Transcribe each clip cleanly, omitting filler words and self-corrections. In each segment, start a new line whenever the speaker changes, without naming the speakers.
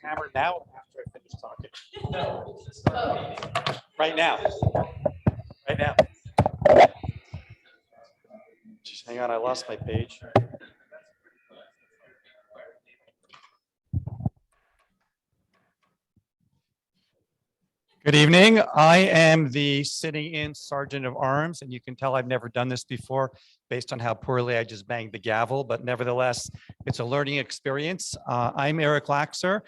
Hammer now after I finish talking. Right now. Right now. Just hang on, I lost my page. Good evening. I am the sitting in Sergeant of Arms, and you can tell I've never done this before based on how poorly I just banged the gavel, but nevertheless, it's a learning experience. I'm Eric Laxer,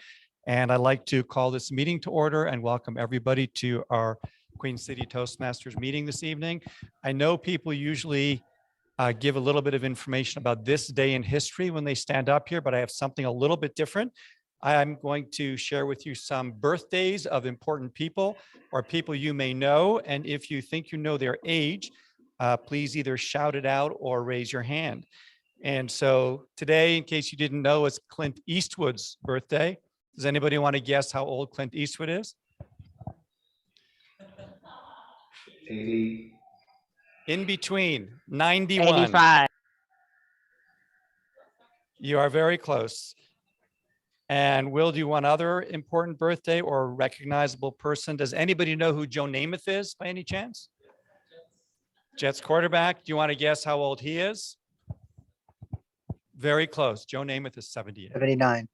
and I'd like to call this meeting to order and welcome everybody to our Queen City Toastmasters meeting this evening. I know people usually give a little bit of information about this day in history when they stand up here, but I have something a little bit different. I'm going to share with you some birthdays of important people or people you may know. And if you think you know their age, please either shout it out or raise your hand. And so today, in case you didn't know, it's Clint Eastwood's birthday. Does anybody want to guess how old Clint Eastwood is?
80.
In between, 91.
85.
You are very close. And Will, do you want other important birthday or recognizable person? Does anybody know who Joe Namath is by any chance? Jets quarterback. Do you want to guess how old he is? Very close. Joe Namath is 78.
79.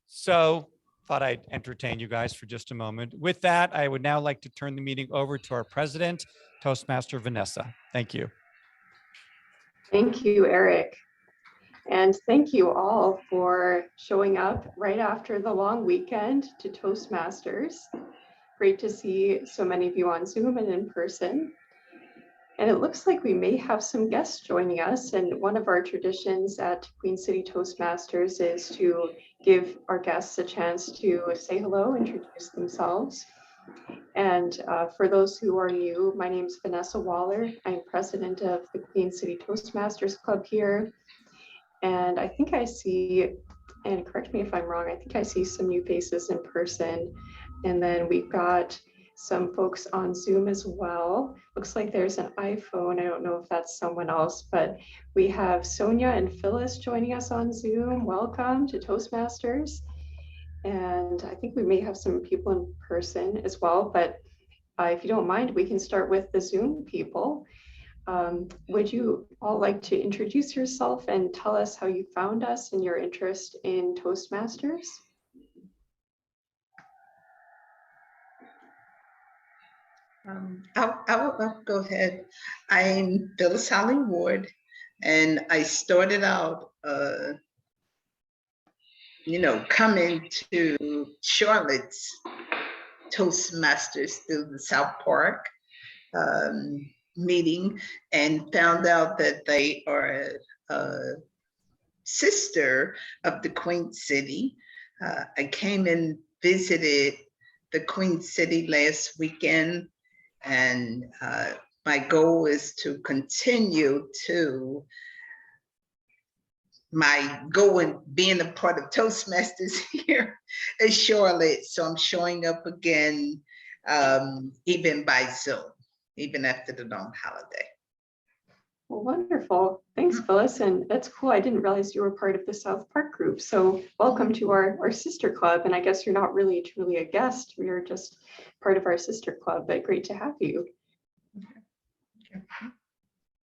So thought I'd entertain you guys for just a moment. With that, I would now like to turn the meeting over to our president, Toastmaster Vanessa. Thank you.
Thank you, Eric. And thank you all for showing up right after the long weekend to Toastmasters. Great to see so many of you on Zoom and in person. And it looks like we may have some guests joining us. And one of our traditions at Queen City Toastmasters is to give our guests a chance to say hello, introduce themselves. And for those who are new, my name is Vanessa Waller. I'm president of the Queen City Toastmasters Club here. And I think I see, and correct me if I'm wrong, I think I see some new faces in person. And then we've got some folks on Zoom as well. Looks like there's an iPhone. I don't know if that's someone else, but we have Sonia and Phyllis joining us on Zoom. Welcome to Toastmasters. And I think we may have some people in person as well, but if you don't mind, we can start with the Zoom people. Would you all like to introduce yourself and tell us how you found us and your interest in Toastmasters?
I'll go ahead. I'm Phyllis Holly Ward, and I started out, coming to Charlotte's Toastmasters through the South Park meeting, and found out that they are a sister of the Queen City. I came and visited the Queen City last weekend, and my goal is to continue to my goal in being a part of Toastmasters here in Charlotte. So I'm showing up again, even by Zoom, even after the long holiday.
Well, wonderful. Thanks, Phyllis. And that's cool. I didn't realize you were part of the South Park group. So welcome to our sister club. And I guess you're not really truly a guest. You're just part of our sister club, but great to have you.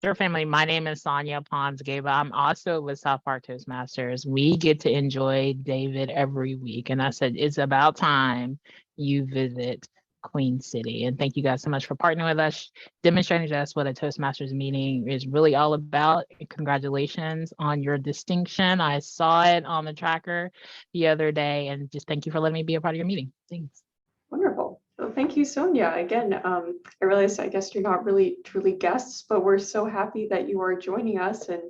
Sure, family. My name is Sonia Pons-Gaba. I'm also with South Park Toastmasters. We get to enjoy David every week. And I said, it's about time you visit Queen City. And thank you guys so much for partnering with us, demonstrating to us what a Toastmasters meeting is really all about. Congratulations on your distinction. I saw it on the tracker the other day, and just thank you for letting me be a part of your meeting. Thanks.
Wonderful. Well, thank you, Sonia. Again, I realize I guess you're not really truly guests, but we're so happy that you are joining us. And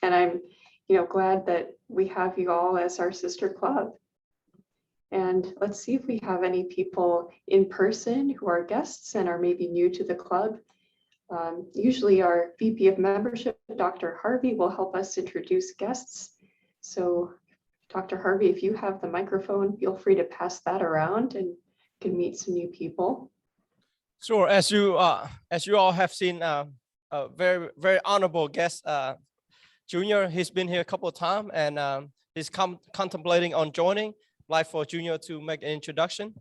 I'm glad that we have you all as our sister club. And let's see if we have any people in person who are guests and are maybe new to the club. Usually our VP of membership, Dr. Harvey, will help us introduce guests. So Dr. Harvey, if you have the microphone, feel free to pass that around and you can meet some new people.
Sure. As you all have seen, a very honorable guest, Junior. He's been here a couple of times, and he's contemplating on joining. Like for Junior to make an introduction.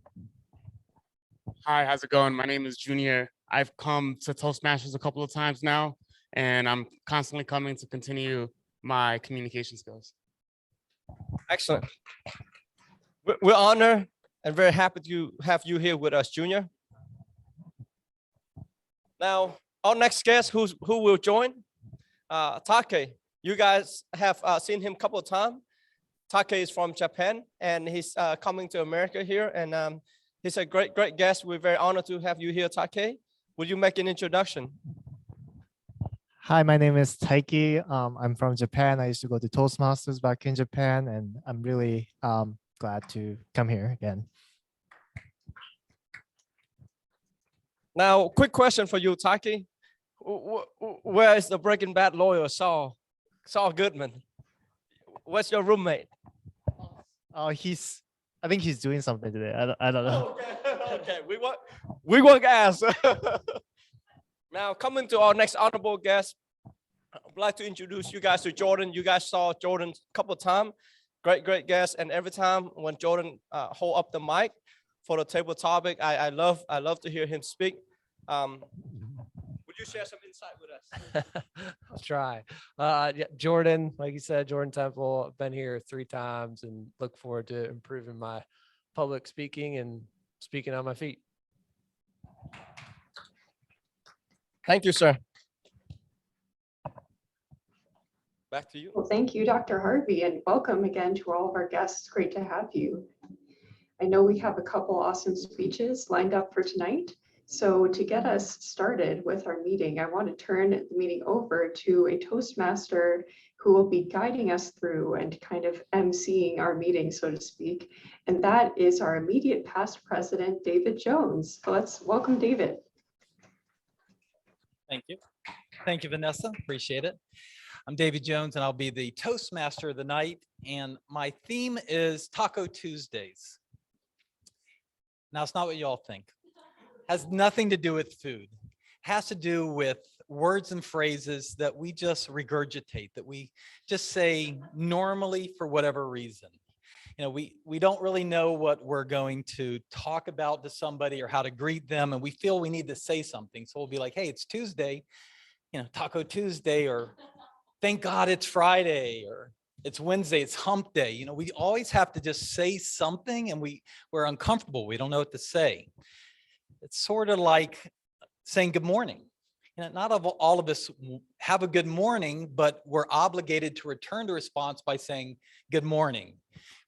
Hi, how's it going? My name is Junior. I've come to Toastmasters a couple of times now, and I'm constantly coming to continue my communication skills.
Excellent. We're honored and very happy to have you here with us, Junior. Now, our next guest who will join, Take. You guys have seen him a couple of times. Take is from Japan, and he's coming to America here, and he's a great guest. We're very honored to have you here, Take. Would you make an introduction?
Hi, my name is Taiki. I'm from Japan. I used to go to Toastmasters back in Japan, and I'm really glad to come here again.
Now, quick question for you, Take. Where is the Breaking Bad lawyer, Saul Goodman? Where's your roommate?
Oh, I think he's doing something today. I don't know.
Okay. We won't ask. Now, coming to our next honorable guest, I'd like to introduce you guys to Jordan. You guys saw Jordan a couple of times. Great guest. And every time when Jordan hold up the mic for the table topic, I love to hear him speak. Would you share some insight with us?
I'll try. Yeah, Jordan, like you said, Jordan Temple. I've been here 3 times and look forward to improving my public speaking and speaking on my feet.
Thank you, sir. Back to you.
Well, thank you, Dr. Harvey, and welcome again to all of our guests. Great to have you. I know we have a couple awesome speeches lined up for tonight. So to get us started with our meeting, I want to turn the meeting over to a Toastmaster who will be guiding us through and kind of emceeing our meeting, so to speak. And that is our immediate past president, David Jones. So let's welcome David.
Thank you. Thank you, Vanessa. Appreciate it. I'm David Jones, and I'll be the Toastmaster of the night. And my theme is Taco Tuesdays. Now, it's not what you all think. Has nothing to do with food. Has to do with words and phrases that we just regurgitate, that we just say normally for whatever reason. We don't really know what we're going to talk about to somebody or how to greet them, and we feel we need to say something. So we'll be like, hey, it's Tuesday, Taco Tuesday, or thank God it's Friday, or it's Wednesday, it's hump day. We always have to just say something, and we're uncomfortable. We don't know what to say. It's sort of like saying good morning. Not all of us have a good morning, but we're obligated to return the response by saying good morning.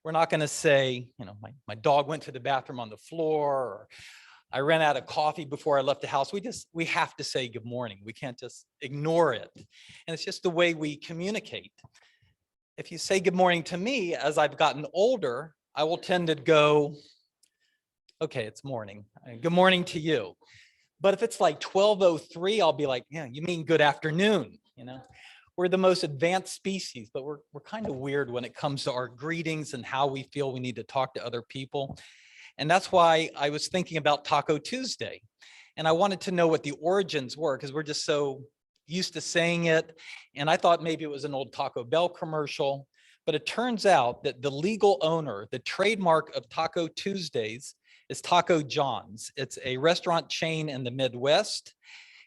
We're not going to say, my dog went to the bathroom on the floor, or I ran out of coffee before I left the house. We have to say good morning. We can't just ignore it. And it's just the way we communicate. If you say good morning to me, as I've gotten older, I will tend to go, okay, it's morning. Good morning to you. But if it's like 12:03, I'll be like, yeah, you mean good afternoon. We're the most advanced species, but we're kind of weird when it comes to our greetings and how we feel we need to talk to other people. And that's why I was thinking about Taco Tuesday. And I wanted to know what the origins were, because we're just so used to saying it. And I thought maybe it was an old Taco Bell commercial, but it turns out that the legal owner, the trademark of Taco Tuesdays, is Taco John's. It's a restaurant chain in the Midwest.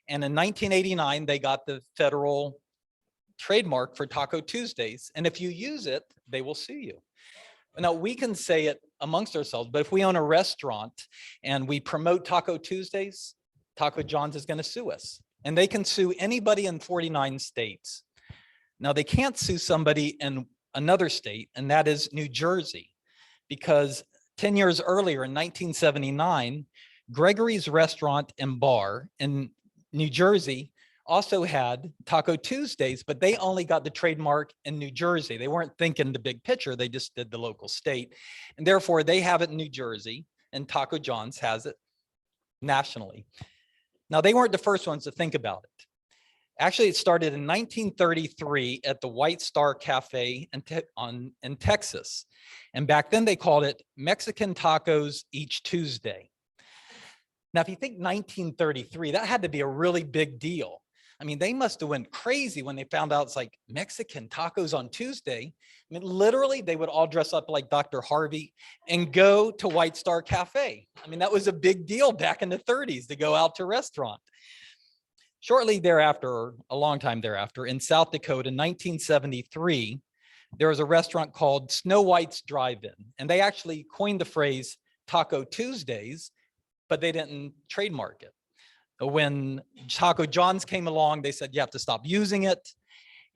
And in 1989, they got the federal trademark for Taco Tuesdays. And if you use it, they will sue you. Now, we can say it amongst ourselves, but if we own a restaurant and we promote Taco Tuesdays, Taco John's is going to sue us. And they can sue anybody in 49 states. Now, they can't sue somebody in another state, and that is New Jersey, because 10 years earlier in 1979, Gregory's Restaurant and Bar in New Jersey also had Taco Tuesdays, but they only got the trademark in New Jersey. They weren't thinking the big picture. They just did the local state. And therefore they have it in New Jersey and Taco John's has it nationally. Now they weren't the first ones to think about it. Actually, it started in 1933 at the White Star Cafe in Texas. And back then they called it Mexican Tacos Each Tuesday. Now, if you think 1933, that had to be a really big deal. I mean, they must have went crazy when they found out it's like Mexican tacos on Tuesday. I mean, literally, they would all dress up like Dr. Harvey and go to White Star Cafe. I mean, that was a big deal back in the 30s to go out to a restaurant. Shortly thereafter, a long time thereafter, in South Dakota in 1973, there was a restaurant called Snow White's Drive-In, and they actually coined the phrase Taco Tuesdays, but they didn't trademark it. When Taco John's came along, they said, you have to stop using it.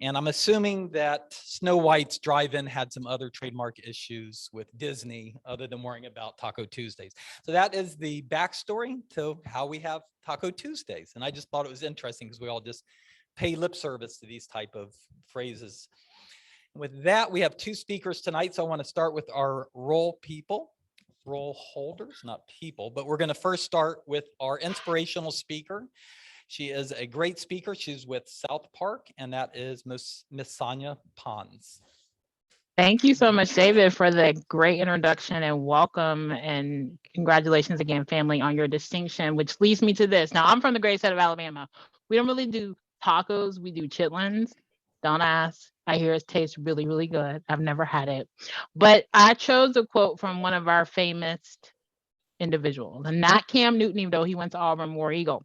And I'm assuming that Snow White's Drive-In had some other trademark issues with Disney other than worrying about Taco Tuesdays. So that is the backstory to how we have Taco Tuesdays. And I just thought it was interesting because we all just pay lip service to these type of phrases. With that, we have two speakers tonight. So I want to start with our role holders, not people, but we're going to first start with our inspirational speaker. She is a great speaker. She's with South Park, and that is Miss Sonia Pons.
Thank you so much, David, for the great introduction and welcome and congratulations again, family, on your distinction, which leads me to this. Now, I'm from the great state of Alabama. We don't really do tacos. We do chitlins. Don't ask. I hear it tastes really, really good. I've never had it. But I chose a quote from one of our famous individuals, and not Cam Newton, even though he went to Auburn War Eagle.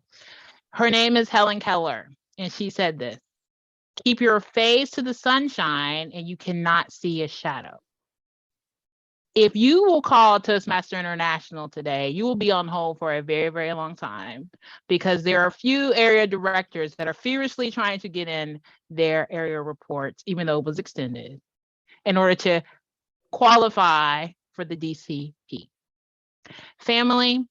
Her name is Helen Keller, and she said this: keep your face to the sunshine and you cannot see a shadow. If you will call Toastmaster International today, you will be on hold for a very, very long time because there are a few area directors that are furiously trying to get in their area reports, even though it was extended, in order to qualify for the DCP. Family,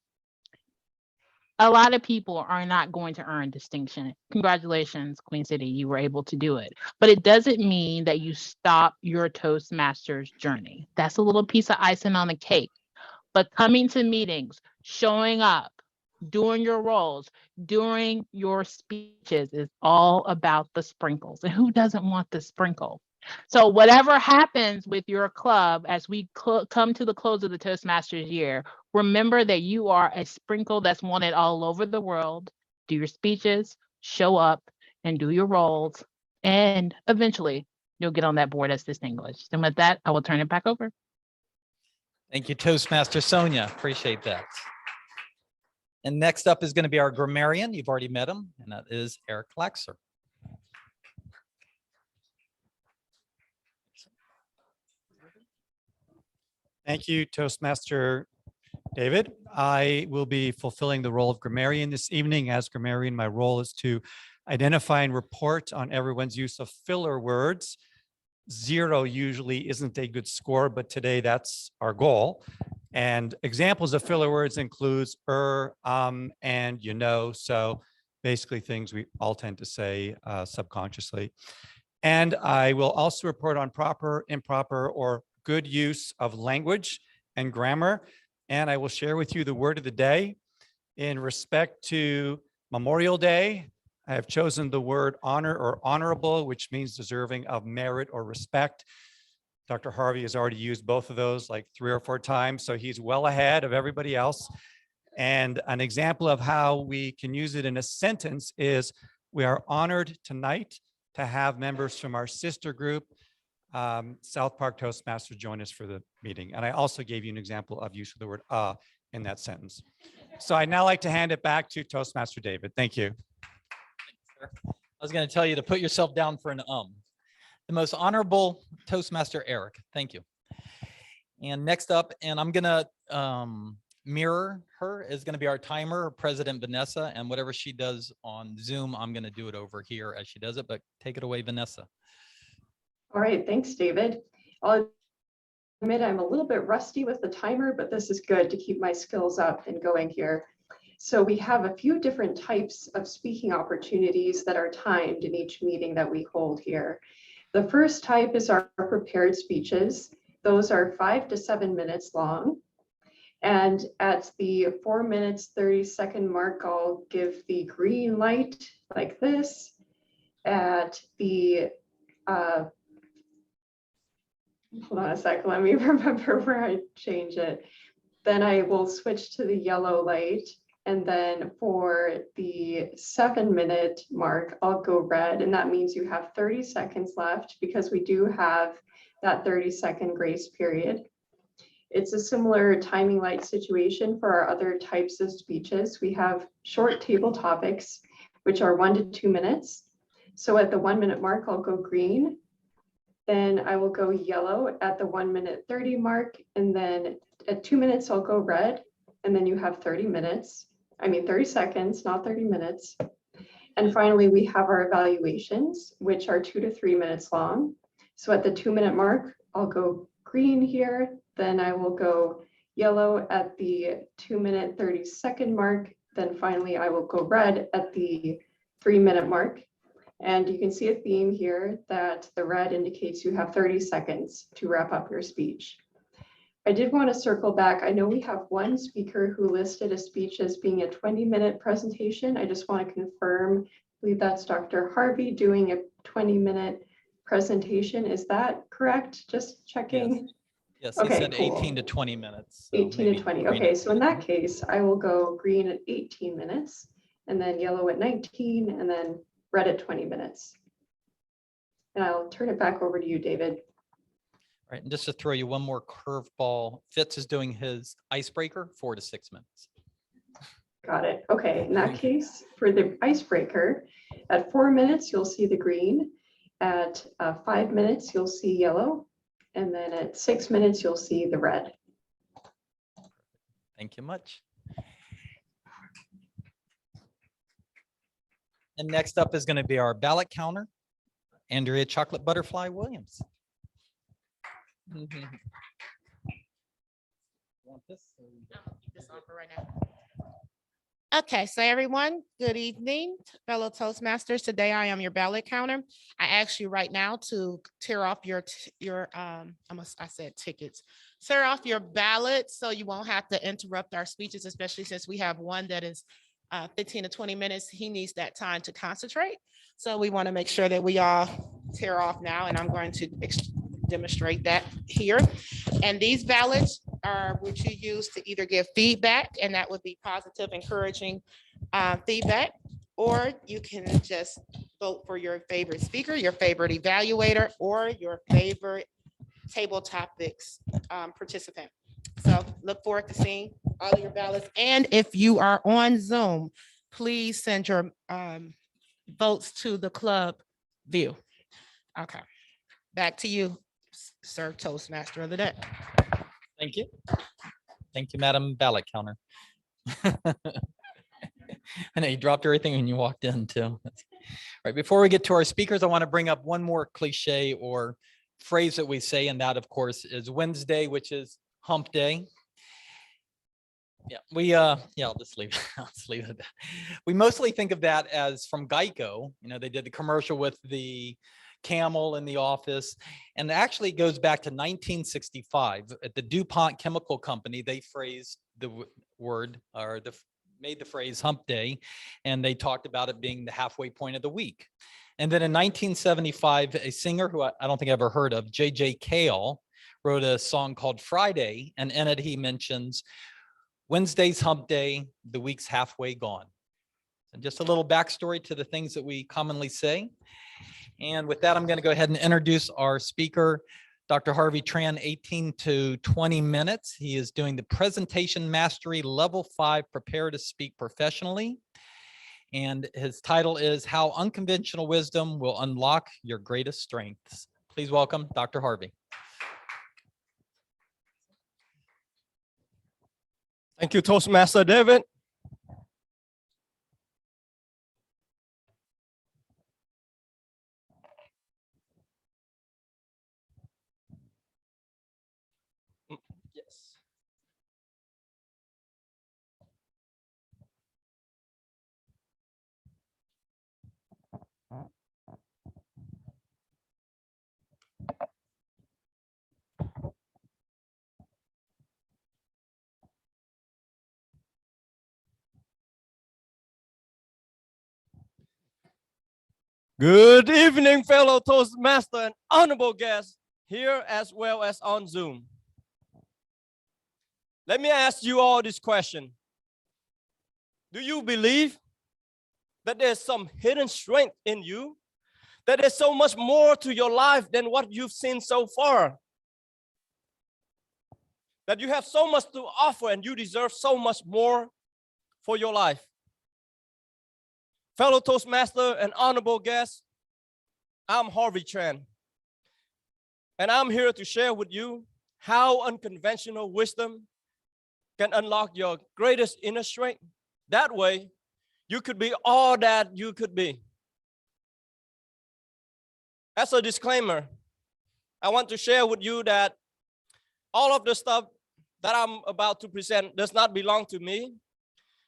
a lot of people are not going to earn distinction. Congratulations, Queen City, you were able to do it. But it doesn't mean that you stop your Toastmasters journey. That's a little piece of icing on the cake. But coming to meetings, showing up, doing your roles, doing your speeches is all about the sprinkles. And who doesn't want the sprinkle? So whatever happens with your club as we come to the close of the Toastmasters year, remember that you are a sprinkle that's wanted all over the world. Do your speeches, show up, and do your roles. And eventually, you'll get on that board as distinguished. And with that, I will turn it back over.
Thank you, Toastmaster Sonia. Appreciate that. And next up is going to be our grammarian. You've already met him, and that is Eric Laxer.
Thank you, Toastmaster David. I will be fulfilling the role of grammarian this evening. As grammarian, my role is to identify and report on everyone's use of filler words. 0 usually isn't a good score, but today that's our goal. And examples of filler words includes and you know. So basically things we all tend to say subconsciously. And I will also report on proper, improper, or good use of language and grammar. And I will share with you the word of the day. In respect to Memorial Day, I have chosen the word honor or honorable, which means deserving of merit or respect. Dr. Harvey has already used both of those like 3 or 4 times, so he's well ahead of everybody else. And an example of how we can use it in a sentence is, we are honored tonight to have members from our sister group, South Park Toastmasters, join us for the meeting. And I also gave you an example of use of the word in that sentence. So I'd now like to hand it back to Toastmaster David. Thank you.
I was going to tell you to put yourself down for an The most honorable Toastmaster Eric. Thank you. And next up, and I'm going to mirror her, is going to be our timer, President Vanessa. And whatever she does on Zoom, I'm going to do it over here as she does it. But take it away, Vanessa.
All right, thanks, David. I'll admit I'm a little bit rusty with the timer, but this is good to keep my skills up and going here. So we have a few different types of speaking opportunities that are timed in each meeting that we hold here. The first type is our prepared speeches. Those are 5 to 7 minutes long. And at the 4 minutes, 30-second mark, I'll give the green light like this. At the, hold on a sec, let me remember where I change it. Then I will switch to the yellow light. And then for the 7-minute mark, I'll go red. And that means you have 30 seconds left because we do have that 30-second grace period. It's a similar timing light situation for our other types of speeches. We have short table topics, which are 1 to 2 minutes. So at the 1 minute mark, I'll go green. Then I will go yellow at the 1 minute 30 mark. And then at 2 minutes, I'll go red. And then you have 30 seconds, not 30 minutes. And finally, we have our evaluations, which are 2 to 3 minutes long. So at the 2 minute mark, I'll go green here. Then I will go yellow at the 2 minute 30-second mark. Then finally, I will go red at the 3 minute mark. And you can see a theme here that the red indicates you have 30 seconds to wrap up your speech. I did want to circle back. I know we have one speaker who listed a speech as being a 20-minute presentation. I just want to confirm, I believe that's Dr. Harvey doing a 20-minute presentation. Is that correct? Just checking.
Yes, he
Okay,
said
cool.
18 to 20 minutes.
18 to 20. Okay, so in that case, I will go green at 18 minutes, and then yellow at 19, and then red at 20 minutes. And I'll turn it back over to you, David.
All right, and just to throw you one more curveball, Fitz is doing his icebreaker, 4 to 6 minutes.
Got it. Okay, in that case, for the icebreaker, at 4 minutes, you'll see the green. At 5 minutes, you'll see yellow. And then at 6 minutes, you'll see the red.
Thank you much. And next up is going to be our ballot counter, Andrea Chocolate Butterfly Williams.
Want this?
Keep this on for right now. Okay, so everyone, good evening, fellow Toastmasters. Today I am your ballot counter. I ask you right now to tear off your tickets. Tear off your ballot so you won't have to interrupt our speeches, especially since we have one that is 15 to 20 minutes. He needs that time to concentrate. So we want to make sure that we all tear off now, and I'm going to demonstrate that here. And these ballots are what you use to either give feedback, and that would be positive, encouraging feedback, or you can just vote for your favorite speaker, your favorite evaluator, or your favorite table topics participant. So look forward to seeing all of your ballots. And if you are on Zoom, please send your votes to the club view. Okay, back to you, Sir Toastmaster of the day.
Thank you. Thank you, Madam Ballot Counter. I know you dropped everything when you walked in too. All right, before we get to our speakers, I want to bring up one more cliche or phrase that we say, and that of course is Wednesday, which is hump day. Yeah, I'll just leave it. I'll just leave it at that. We mostly think of that as from Geico. You know, they did the commercial with the camel in the office, and it actually goes back to 1965 at the DuPont Chemical Company. They phrased the word or made the phrase hump day, and they talked about it being the halfway point of the week. And then in 1975, a singer who I don't think I ever heard of, J.J. Cale, wrote a song called Friday, and in it he mentions Wednesday's hump day, the week's halfway gone. And just a little backstory to the things that we commonly say. And with that, I'm going to go ahead and introduce our speaker, Dr. Harvey Tran, 18 to 20 minutes. He is doing the Presentation Mastery Level 5 Prepare to Speak Professionally. And his title is How Unconventional Wisdom Will Unlock Your Greatest Strengths. Please welcome Dr. Harvey.
Thank you, Toastmaster David. Yes. Good evening, fellow Toastmaster and honorable guests here as well as on Zoom. Let me ask you all this question. Do you believe that there's some hidden strength in you? That there's so much more to your life than what you've seen so far? That you have so much to offer and you deserve so much more for your life? Fellow Toastmaster and honorable guests, I'm Harvey Tran, and I'm here to share with you how unconventional wisdom can unlock your greatest inner strength. That way, you could be all that you could be. As a disclaimer, I want to share with you that all of the stuff that I'm about to present does not belong to me.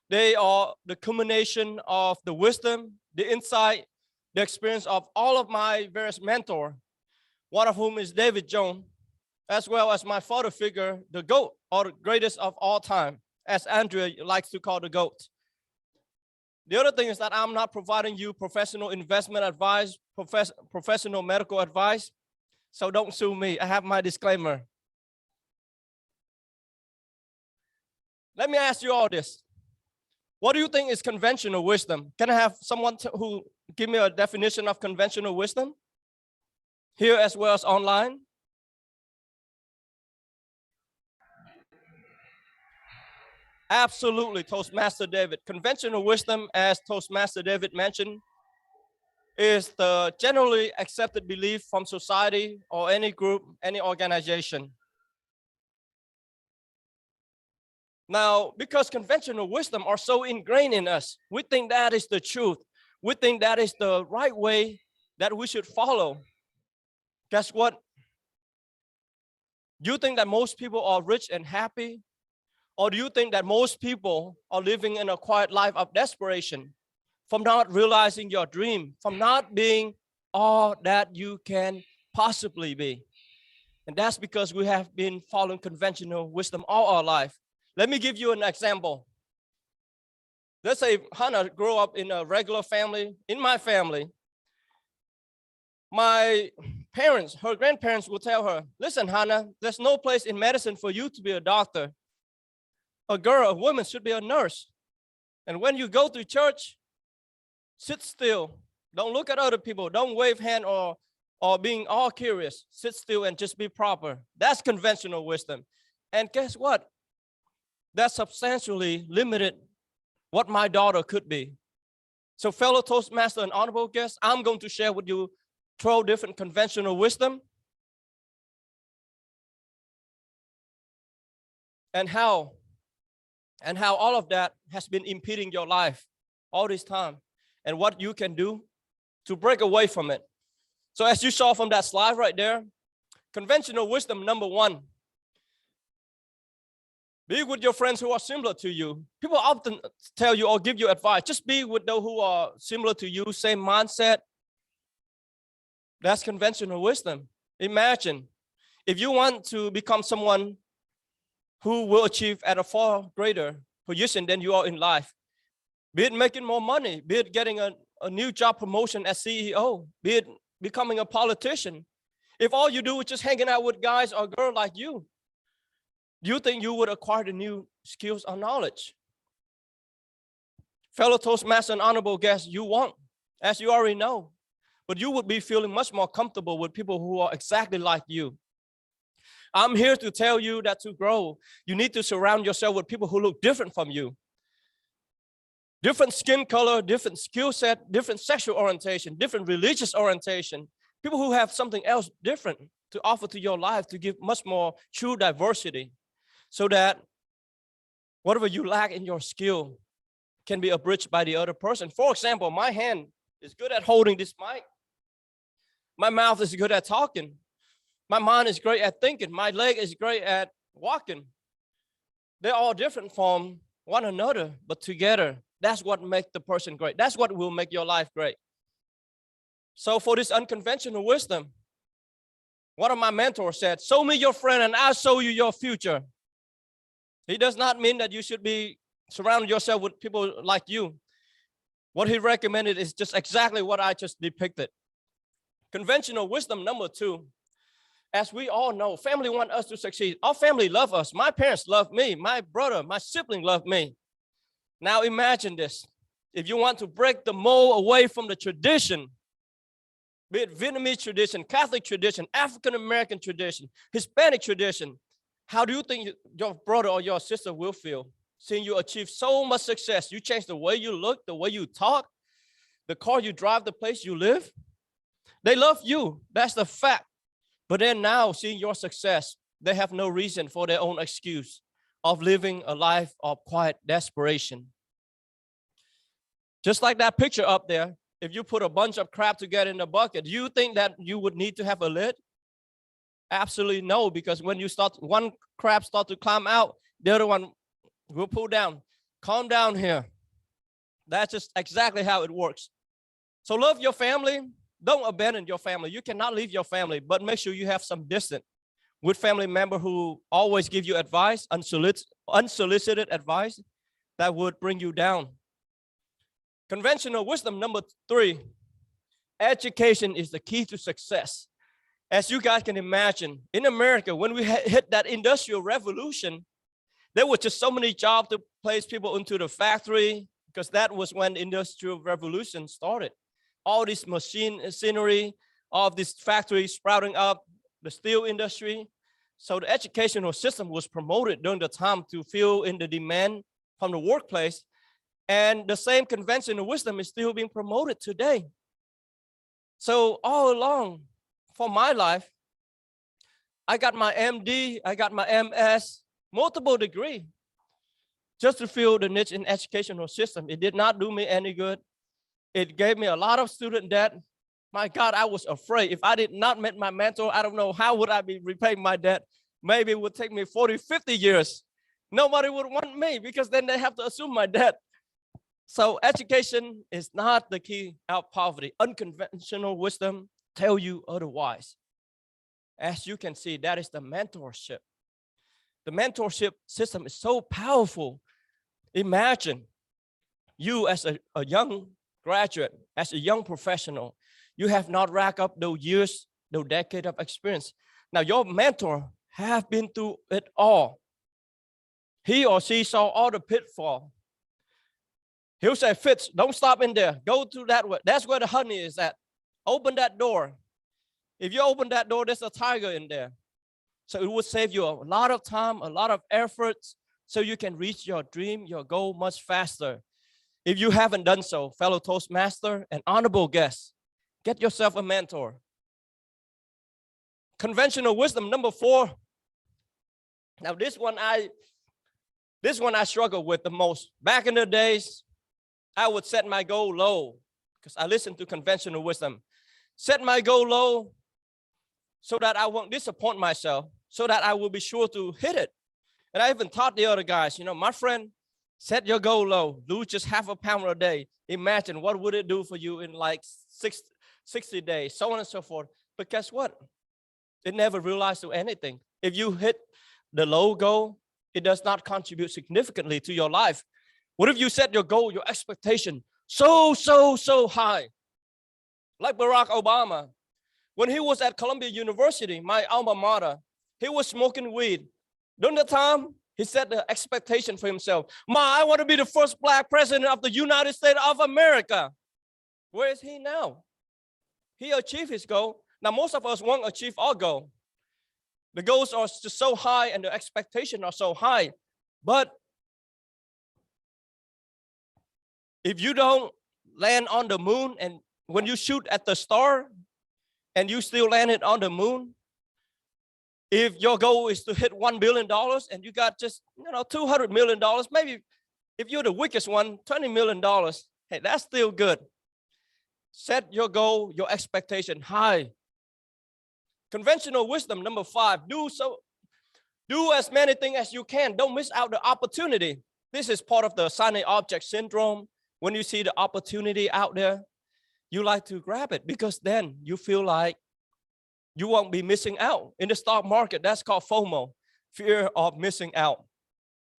They are the culmination of the wisdom, the insight, the experience of all of my various mentors, one of whom is David Jones, as well as my father figure, the GOAT, or the greatest of all time, as Andrea likes to call the GOAT. The other thing is that I'm not providing you professional investment advice, professional medical advice, so don't sue me. I have my disclaimer. Let me ask you all this. What do you think is conventional wisdom? Can I have someone who give me a definition of conventional wisdom? Here as well as online. Absolutely, Toastmaster David. Conventional wisdom, as Toastmaster David mentioned, is the generally accepted belief from society or any group, any organization. Now, because conventional wisdom are so ingrained in us, we think that is the truth. We think that is the right way that we should follow. Guess what? Do you think that most people are rich and happy? Or do you think that most people are living in a quiet life of desperation from not realizing your dream, from not being all that you can possibly be? And that's because we have been following conventional wisdom all our life. Let me give you an example. Let's say Hannah grew up in a regular family. In my family, my parents, her grandparents will tell her, listen, Hannah, there's no place in medicine for you to be a doctor. A girl, a woman should be a nurse. And when you go to church, sit still. Don't look at other people. Don't wave hand or being all curious. Sit still and just be proper. That's conventional wisdom. And guess what? That substantially limited what my daughter could be. So fellow Toastmaster and honorable guests, I'm going to share with you 12 different conventional wisdom and how all of that has been impeding your life all this time and what you can do to break away from it. So as you saw from that slide right there, conventional wisdom number 1, be with your friends who are similar to you. People often tell you or give you advice, just be with those who are similar to you, same mindset. That's conventional wisdom. Imagine if you want to become someone who will achieve at a far greater position than you are in life, be it making more money, be it getting a new job promotion as CEO, be it becoming a politician. If all you do is just hanging out with guys or girls like you, do you think you would acquire the new skills or knowledge? Fellow Toastmaster and honorable guests, you won't, as you already know, but you would be feeling much more comfortable with people who are exactly like you. I'm here to tell you that to grow, you need to surround yourself with people who look different from you. Different skin color, different skill set, different sexual orientation, different religious orientation. People who have something else different to offer to your life to give much more true diversity so that whatever you lack in your skill can be abridged by the other person. For example, my hand is good at holding this mic. My mouth is good at talking. My mind is great at thinking. My leg is great at walking. They're all different from one another, but together, that's what makes the person great. That's what will make your life great. So for this unconventional wisdom, one of my mentors said, show me your friend and I'll show you your future. He does not mean that you should be surrounding yourself with people like you. What he recommended is just exactly what I just depicted. Conventional wisdom number 2. As we all know, family want us to succeed. Our family love us. My parents love me. My brother, my sibling love me. Now imagine this. If you want to break the mold away from the tradition, be it Vietnamese tradition, Catholic tradition, African-American tradition, Hispanic tradition, how do you think your brother or your sister will feel seeing you achieve so much success? You change the way you look, the way you talk, the car you drive, the place you live. They love you. That's the fact. But then now seeing your success, they have no reason for their own excuse of living a life of quiet desperation. Just like that picture up there, if you put a bunch of crab together in a bucket, do you think that you would need to have a lid? Absolutely no, because when you start, one crab start to climb out, the other one will pull down. Calm down here. That's just exactly how it works. So love your family. Don't abandon your family. You cannot leave your family, but make sure you have some distance with family member who always give you advice, unsolicited advice that would bring you down. Conventional wisdom number 3, education is the key to success. As you guys can imagine, in America, when we hit that industrial revolution, there were just so many jobs to place people into the factory, because that was when the industrial revolution started. All this machinery, all this factories sprouting up, the steel industry. So the educational system was promoted during the time to fill in the demand from the workplace. And the same conventional wisdom is still being promoted today. So all along for my life, I got my MD, I got my MS, multiple degree, just to fill the niche in educational system. It did not do me any good. It gave me a lot of student debt. My God, I was afraid. If I did not meet my mentor, I don't know how would I be repaying my debt. Maybe it would take me 40, 50 years. Nobody would want me because then they have to assume my debt. So education is not the key out of poverty. Unconventional wisdom tell you otherwise. As you can see, that is the mentorship. The mentorship system is so powerful. Imagine you as a young graduate, as a young professional, you have not racked up those years, those decades of experience. Now your mentor have been through it all. He or she saw all the pitfall. He'll say, Fitz, don't stop in there. Go to that way. That's where the honey is at. Open that door. If you open that door, there's a tiger in there. So it would save you a lot of time, a lot of efforts, so you can reach your dream, your goal much faster. If you haven't done so, fellow Toastmaster and honorable guests, get yourself a mentor. Conventional wisdom number 4. Now this one I struggle with the most. Back in the days, I would set my goal low because I listened to conventional wisdom. Set my goal low so that I won't disappoint myself, so that I will be sure to hit it. And I even taught the other guys, my friend, set your goal low, lose just half a pound a day. Imagine what would it do for you in like 60 days, so on and so forth. But guess what? It never realized to anything. If you hit the low goal, it does not contribute significantly to your life. What if you set your goal, your expectation so high? Like Barack Obama, when he was at Columbia University, my alma mater, he was smoking weed. During the time, he set the expectation for himself. I want to be the first Black president of the United States of America. Where is he now? He achieved his goal. Now, most of us won't achieve our goal. The goals are just so high and the expectations are so high. But if you don't land on the moon, and when you shoot at the star and you still landed on the moon, if your goal is to hit $1 billion and you got just, $200 million, maybe if you're the weakest one, $20 million, hey, that's still good. Set your goal, your expectation high. Conventional wisdom number 5, do as many things as you can. Don't miss out the opportunity. This is part of the shiny object syndrome. When you see the opportunity out there, you like to grab it because then you feel like you won't be missing out. In the stock market, that's called FOMO, fear of missing out.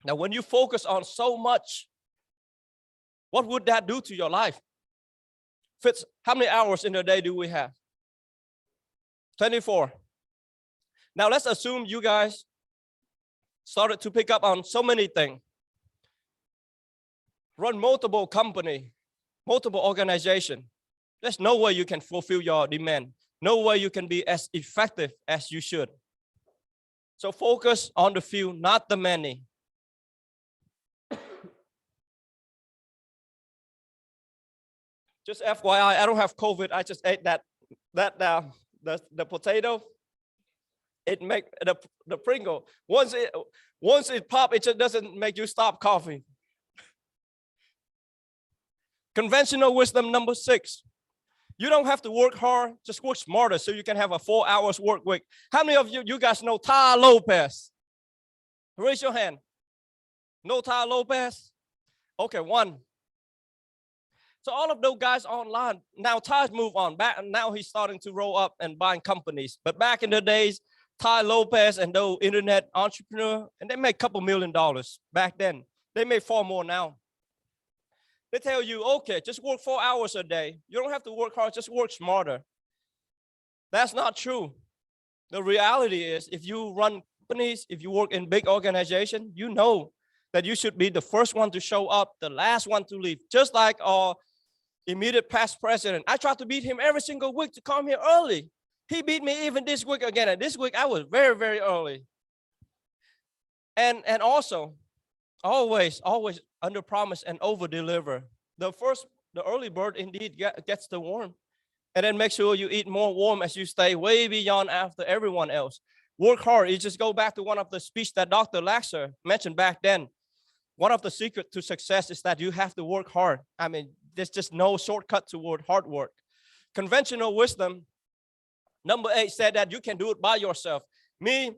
Now, when you focus on so much What would that do to your life? Fitz, how many hours in a day do we have? 24. Now let's assume you guys started to pick up on so many things. Run multiple company, multiple organization. There's no way you can fulfill your demand. No way you can be as effective as you should. So focus on the few, not the many. Just FYI, I don't have COVID. I just ate the potato. It make the Pringle. Once it pop, it just doesn't make you stop coughing. Conventional wisdom number 6. You don't have to work hard, just work smarter so you can have a 4 hours work week. How many of you guys know Tai Lopez? Raise your hand. No Tai Lopez? Okay, 1. So all of those guys online, now Ty's moved on. Back now he's starting to roll up and buying companies. But back in the days, Tai Lopez and those internet entrepreneur, and they make a couple $1 million back then. They make far more now. They tell you, okay, just work 4 hours a day. You don't have to work hard, just work smarter. That's not true. The reality is, if you run companies, if you work in big organizations, you know that you should be the first one to show up, the last one to leave. Just like our immediate past president. I tried to beat him every single week to come here early. He beat me even this week again. And this week I was very, very early. And also, always under promise and over deliver. The early bird indeed gets the worm. And then make sure you eat more worm as you stay way beyond after everyone else. Work hard. You just go back to one of the speech that Dr. Laxer mentioned back then. One of the secrets to success is that you have to work hard. I mean, there's just no shortcut toward hard work. Conventional wisdom, number 8, said that you can do it by yourself. Me,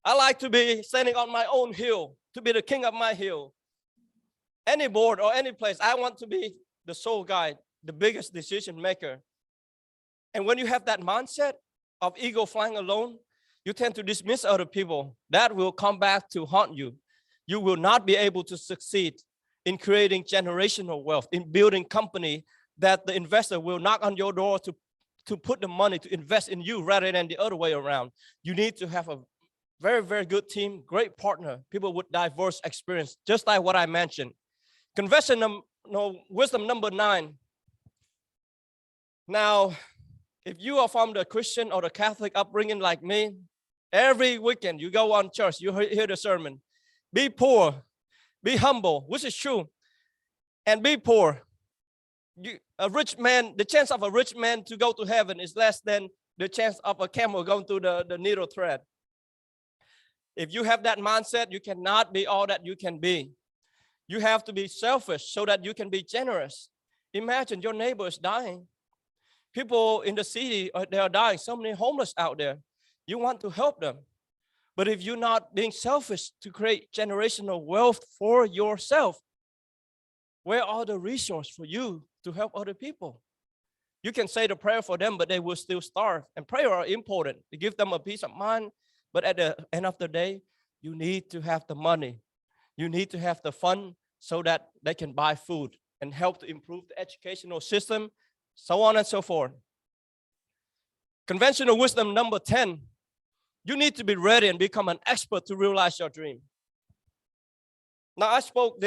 I like to be standing on my own hill, to be the king of my hill. Any board or any place, I want to be the sole guy, the biggest decision maker. And when you have that mindset of ego flying alone, you tend to dismiss other people. That will come back to haunt you. You will not be able to succeed in creating generational wealth, in building company that the investor will knock on your door to put the money to invest in you rather than the other way around. You need to have a very, very good team, great partner, people with diverse experience, just like what I mentioned. Conventional wisdom number 9. Now, if you are from the Christian or the Catholic upbringing like me, every weekend you go on church, you hear the sermon. Be poor, be humble, which is true, and be poor. A rich man, the chance of a rich man to go to heaven is less than the chance of a camel going through the needle thread. If you have that mindset, you cannot be all that you can be. You have to be selfish so that you can be generous. Imagine your neighbor is dying. People in the city, they are dying. So many homeless out there. You want to help them. But if you're not being selfish to create generational wealth for yourself, where are the resources for you to help other people? You can say the prayer for them, but they will still starve. And prayer are important to give them a peace of mind. But at the end of the day, you need to have the money. You need to have the fund so that they can buy food and help to improve the educational system, so on and so forth. Conventional wisdom number 10. You need to be ready and become an expert to realize your dream. Now, I spoke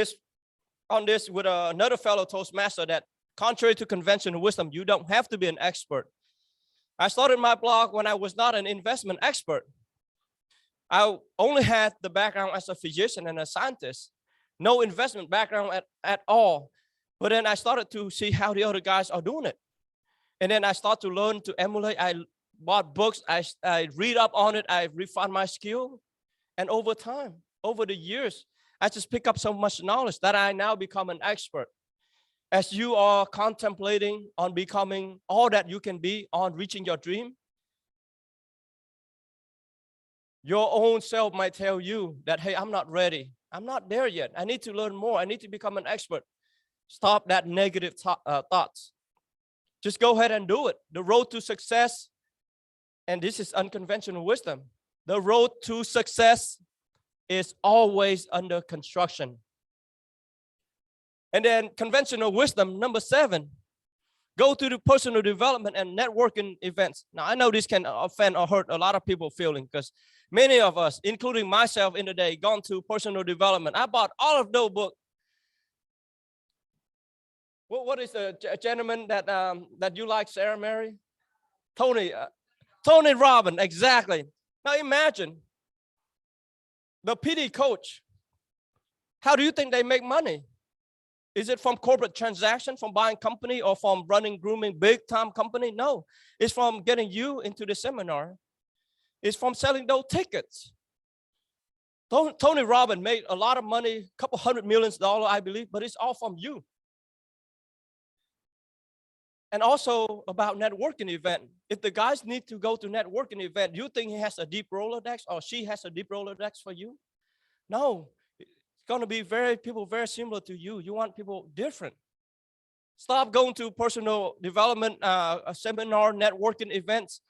on this with another fellow Toastmaster that contrary to conventional wisdom, you don't have to be an expert. I started my blog when I was not an investment expert. I only had the background as a physician and a scientist, no investment background at all. But then I started to see how the other guys are doing it. And then I started to learn to emulate. I bought books, I read up on it, I refined my skill. And over time, over the years, I just pick up so much knowledge that I now become an expert. As you are contemplating on becoming all that you can be, on reaching your dream, your own self might tell you that, hey, I'm not ready. I'm not there yet. I need to learn more. I need to become an expert. Stop that negative thoughts. Just go ahead and do it. The road to success, and this is unconventional wisdom, the road to success is always under construction. And then conventional wisdom, number 7, go to the personal development and networking events. Now, I know this can offend or hurt a lot of people feeling because many of us, including myself in the day, gone to personal development. I bought all of those books. What is the gentleman that you like, Sarah Mary? Tony Robbins, exactly. Now imagine the PD coach. How do you think they make money? Is it from corporate transaction, from buying company, or from running, grooming big time company? No, it's from getting you into the seminar. It's from selling those tickets. Tony Robbins made a lot of money, a couple $100 million, I believe, but it's all from you. And also about networking event. If the guys need to go to networking event, you think he has a deep Rolodex or she has a deep Rolodex for you? No, it's going to be people very similar to you. You want people different. Stop going to personal development seminar, networking events.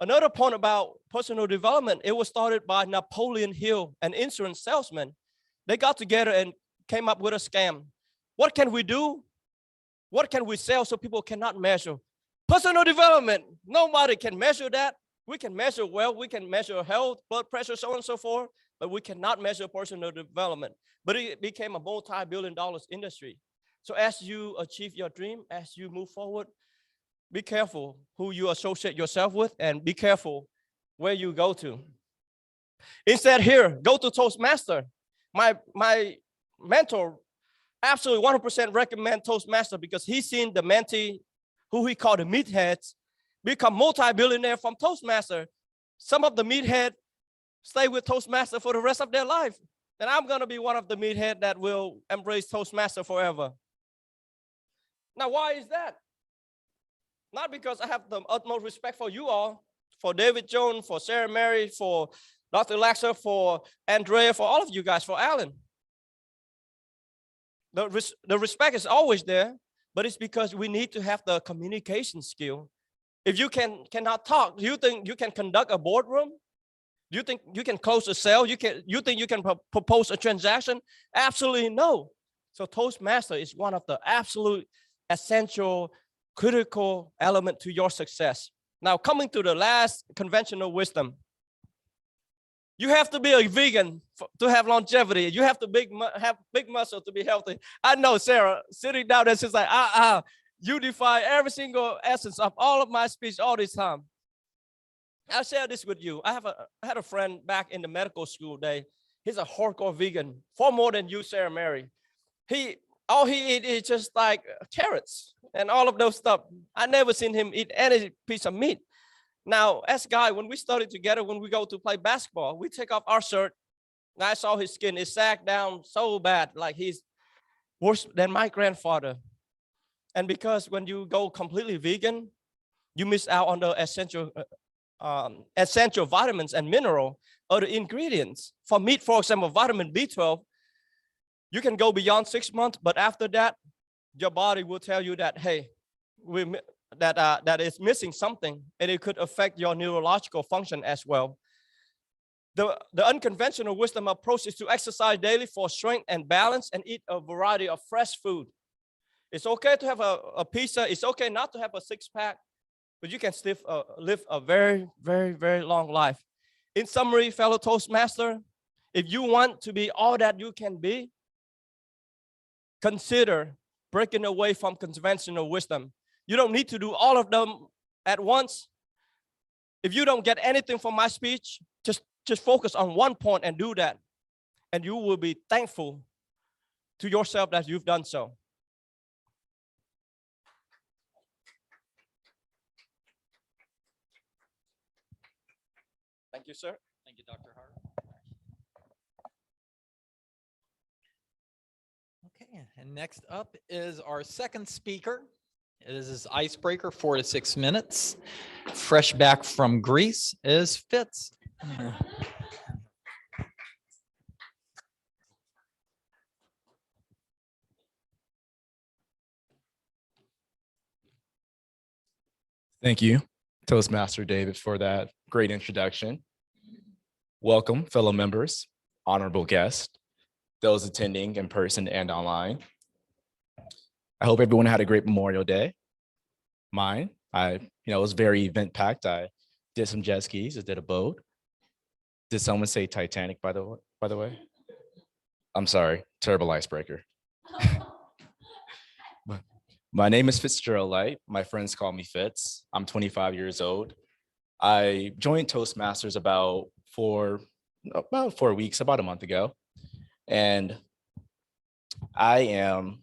Another point about personal development, it was started by Napoleon Hill, an insurance salesman. They got together and came up with a scam. What can we do? What can we sell so people cannot measure? Personal development. Nobody can measure that. We can measure wealth. We can measure health, blood pressure, so on and so forth, but we cannot measure personal development. But it became a multi-billion-dollar industry. So as you achieve your dream, as you move forward, be careful who you associate yourself with and be careful where you go to. Instead here, go to Toastmaster. My mentor absolutely 100% recommend Toastmaster because he's seen the mentee, who he called the meatheads, become multi-billionaire from Toastmaster. Some of the meathead stay with Toastmaster for the rest of their life. And I'm gonna be one of the meathead that will embrace Toastmaster forever. Now, why is that? Not because I have the utmost respect for you all, for David Jones, for Sarah Mary, for Dr. Laxer, for Andrea, for all of you guys, for Alan. The respect is always there, but it's because we need to have the communication skill. If you cannot talk, do you think you can conduct a boardroom? Do you think you can close a sale? You think you can propose a transaction? Absolutely no. So Toastmaster is one of the absolute essential, critical element to your success. Now, coming to the last conventional wisdom. You have to be a vegan to have longevity. You have to have big muscle to be healthy. I know Sarah sitting down there, she's like, you defy every single essence of all of my speech all this time. I'll share this with you. I had a friend back in the medical school day. He's a hardcore vegan, far more than you, Sarah Mary. All he eat is just like carrots and all of those stuff. I never seen him eat any piece of meat. Now, as a guy, when we studied together, when we go to play basketball, we take off our shirt. And I saw his skin is sagged down so bad, like he's worse than my grandfather. And because when you go completely vegan, you miss out on the essential vitamins and mineral or the ingredients. For meat, for example, vitamin B12, you can go beyond 6 months, but after that, your body will tell you that, hey, that is missing something, and it could affect your neurological function as well. The unconventional wisdom approach is to exercise daily for strength and balance and eat a variety of fresh food. It's okay to have a pizza. It's okay not to have a six-pack, but you can still live a very, very, very long life. In summary, fellow Toastmaster, if you want to be all that you can be, consider breaking away from conventional wisdom. You don't need to do all of them at once. If you don't get anything from my speech, just focus on one point and do that. And you will be thankful to yourself that you've done so. Thank you, sir.
Thank you, Dr. Harvey. Okay, and next up is our second speaker. It is Icebreaker, 4 to 6 minutes. Fresh back from Greece is Fitz.
Thank you, Toastmaster David, for that great introduction. Welcome, fellow members, honorable guests, those attending in person and online. I hope everyone had a great Memorial Day. Mine, it was very event packed. I did some jet skis, I did a boat. Did someone say Titanic, by the way? I'm sorry, terrible icebreaker. My name is Fitzgerald Light. My friends call me Fitz. I'm 25 years old. I joined Toastmasters about 4 weeks, about a month ago. And I am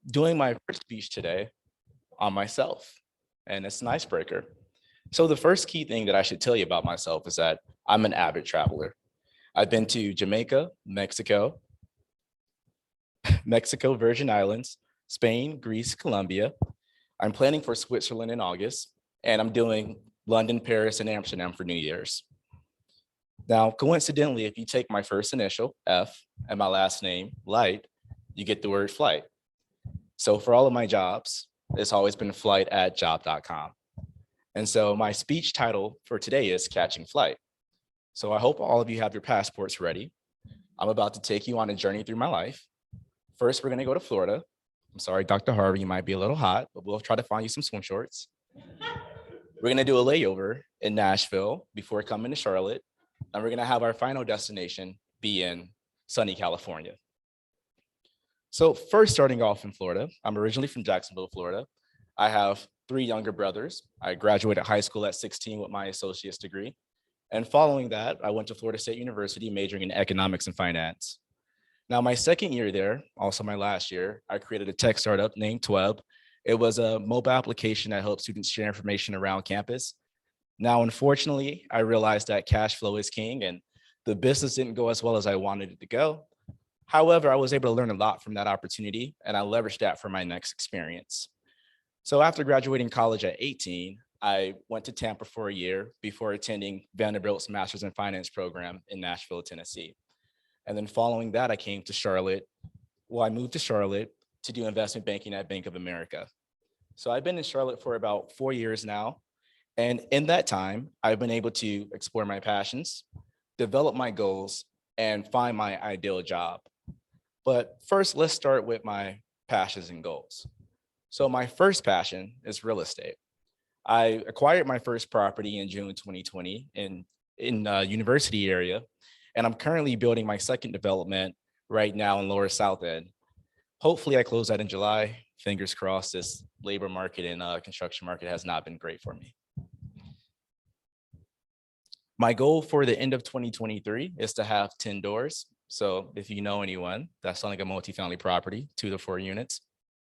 doing my first speech today on myself, and it's an icebreaker. So the first key thing that I should tell you about myself is that I'm an avid traveler. I've been to Jamaica, Mexico, Virgin Islands, Spain, Greece, Colombia. I'm planning for Switzerland in August, and I'm doing London, Paris, and Amsterdam for New Year's. Now, coincidentally, if you take my first initial, F, and my last name, Light, you get the word flight. So for all of my jobs, it's always been flight@job.com. And so my speech title for today is Catching Flight. So I hope all of you have your passports ready. I'm about to take you on a journey through my life. First, we're gonna go to Florida. I'm sorry, Dr. Harvey, you might be a little hot, but we'll try to find you some swim shorts. We're gonna do a layover in Nashville before coming to Charlotte. And we're gonna have our final destination be in sunny California. So first, starting off in Florida, I'm originally from Jacksonville, Florida. I have 3 younger brothers. I graduated high school at 16 with my associate's degree. And following that, I went to Florida State University majoring in economics and finance. Now, my second year there, also my last year, I created a tech startup named TWEB. It was a mobile application that helped students share information around campus. Now, unfortunately, I realized that cash flow is king and the business didn't go as well as I wanted it to go. However, I was able to learn a lot from that opportunity and I leveraged that for my next experience. So after graduating college at 18, I went to Tampa for a year before attending Vanderbilt's Master's in Finance program in Nashville, Tennessee. And then following that, I came to Charlotte. Well, I moved to Charlotte to do investment banking at Bank of America. So I've been in Charlotte for about 4 years now. And in that time, I've been able to explore my passions, develop my goals, and find my ideal job. But first, let's start with my passions and goals. So my first passion is real estate. I acquired my first property in June 2020 in university area, and I'm currently building my second development right now in Lower South End. Hopefully I close that in July. Fingers crossed. This labor market and construction market has not been great for me. My goal for the end of 2023 is to have 10 doors. So if you know anyone that's selling a multifamily property, 2 to 4 units,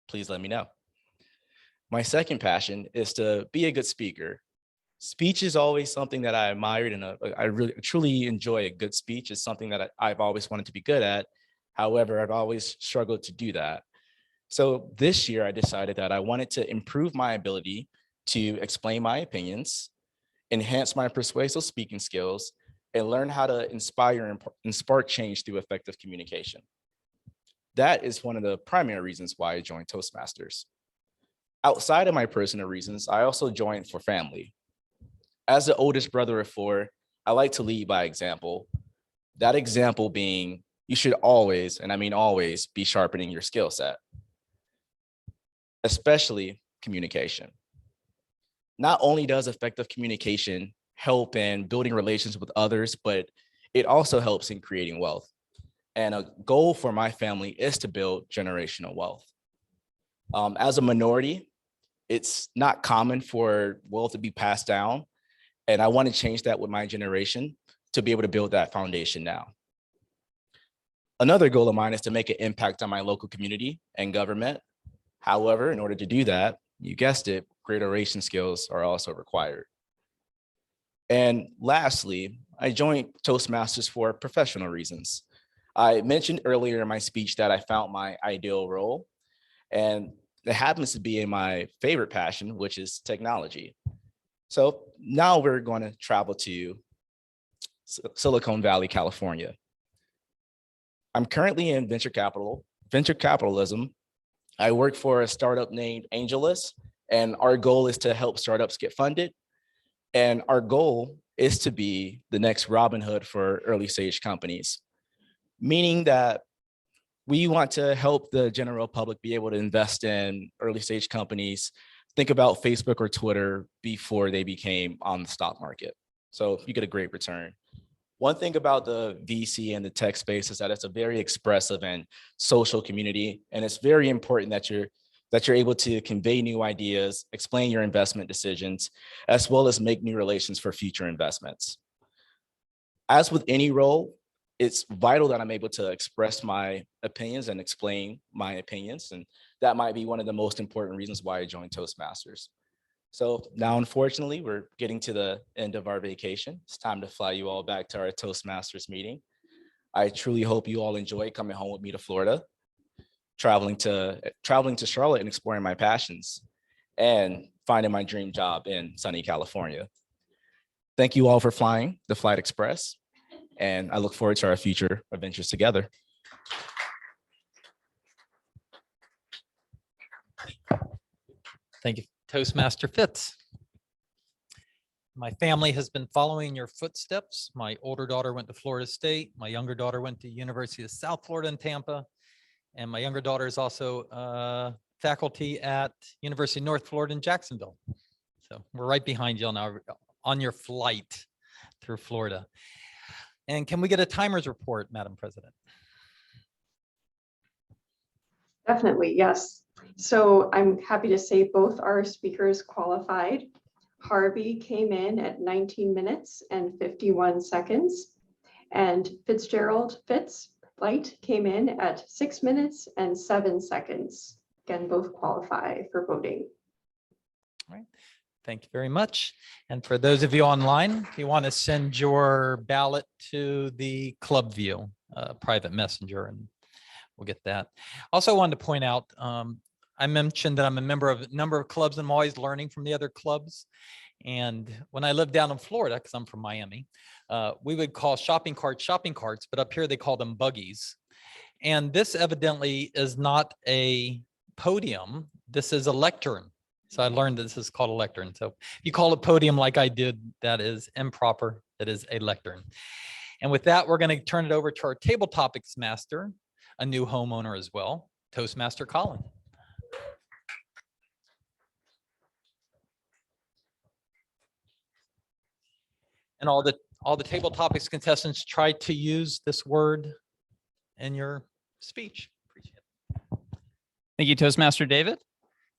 please let me know. My second passion is to be a good speaker. Speech is always something that I admired and I really truly enjoy a good speech. It's something that I've always wanted to be good at. However, I've always struggled to do that. So this year I decided that I wanted to improve my ability to explain my opinions, enhance my persuasive speaking skills, and learn how to inspire and spark change through effective communication. That is one of the primary reasons why I joined Toastmasters. Outside of my personal reasons, I also joined for family. As the oldest brother of 4, I like to lead by example. That example being, you should always, and I mean always, be sharpening your skill set, especially communication. Not only does effective communication help in building relations with others, but it also helps in creating wealth. And a goal for my family is to build generational wealth. As a minority, it's not common for wealth to be passed down. And I want to change that with my generation to be able to build that foundation now. Another goal of mine is to make an impact on my local community and government. However, in order to do that, you guessed it, great oration skills are also required. And lastly, I joined Toastmasters for professional reasons. I mentioned earlier in my speech that I found my ideal role, and it happens to be in my favorite passion, which is technology. So now we're going to travel to Silicon Valley, California. I'm currently in venture capitalism. I work for a startup named AngelList, and our goal is to help startups get funded. And our goal is to be the next Robin Hood for early stage companies, meaning that We want to help the general public be able to invest in early stage companies. Think about Facebook or Twitter before they became on the stock market. So you get a great return. One thing about the VC and the tech space is that it's a very expressive and social community. And it's very important that you're able to convey new ideas, explain your investment decisions, as well as make new relations for future investments. As with any role, it's vital that I'm able to express my opinions and explain my opinions. And that might be one of the most important reasons why I joined Toastmasters. So now, unfortunately, we're getting to the end of our vacation. It's time to fly you all back to our Toastmasters meeting. I truly hope you all enjoy coming home with me to Florida, traveling to Charlotte and exploring my passions, and finding my dream job in sunny California. Thank you all for flying the Flight Express, and I look forward to our future adventures together.
Thank you, Toastmaster Fitz. My family has been following your footsteps. My older daughter went to Florida State. My younger daughter went to University of South Florida in Tampa. And my younger daughter is also faculty at University of North Florida in Jacksonville. So we're right behind you on your flight through Florida. And can we get a timers report, Madam President?
Definitely, yes. So I'm happy to say both our speakers qualified. Harvey came in at 19 minutes and 51 seconds, and Fitzgerald Light came in at 6 minutes and 7 seconds. Again, both qualify for voting.
All right. Thank you very much. And for those of you online, if you want to send your ballot to the club view, private messenger, and we'll get that. Also wanted to point out, I mentioned that I'm a member of a number of clubs and I'm always learning from the other clubs. And when I lived down in Florida, because I'm from Miami, we would call shopping carts, but up here they call them buggies. And this evidently is not a podium. This is a lectern. So I learned this is called a lectern. So if you call it podium like I did, that is improper. That is a lectern. And with that, we're going to turn it over to our table topics master, a new homeowner as well, Toastmaster Colin. And all the table topics contestants try to use this word in your speech. Appreciate it.
Thank you, Toastmaster David.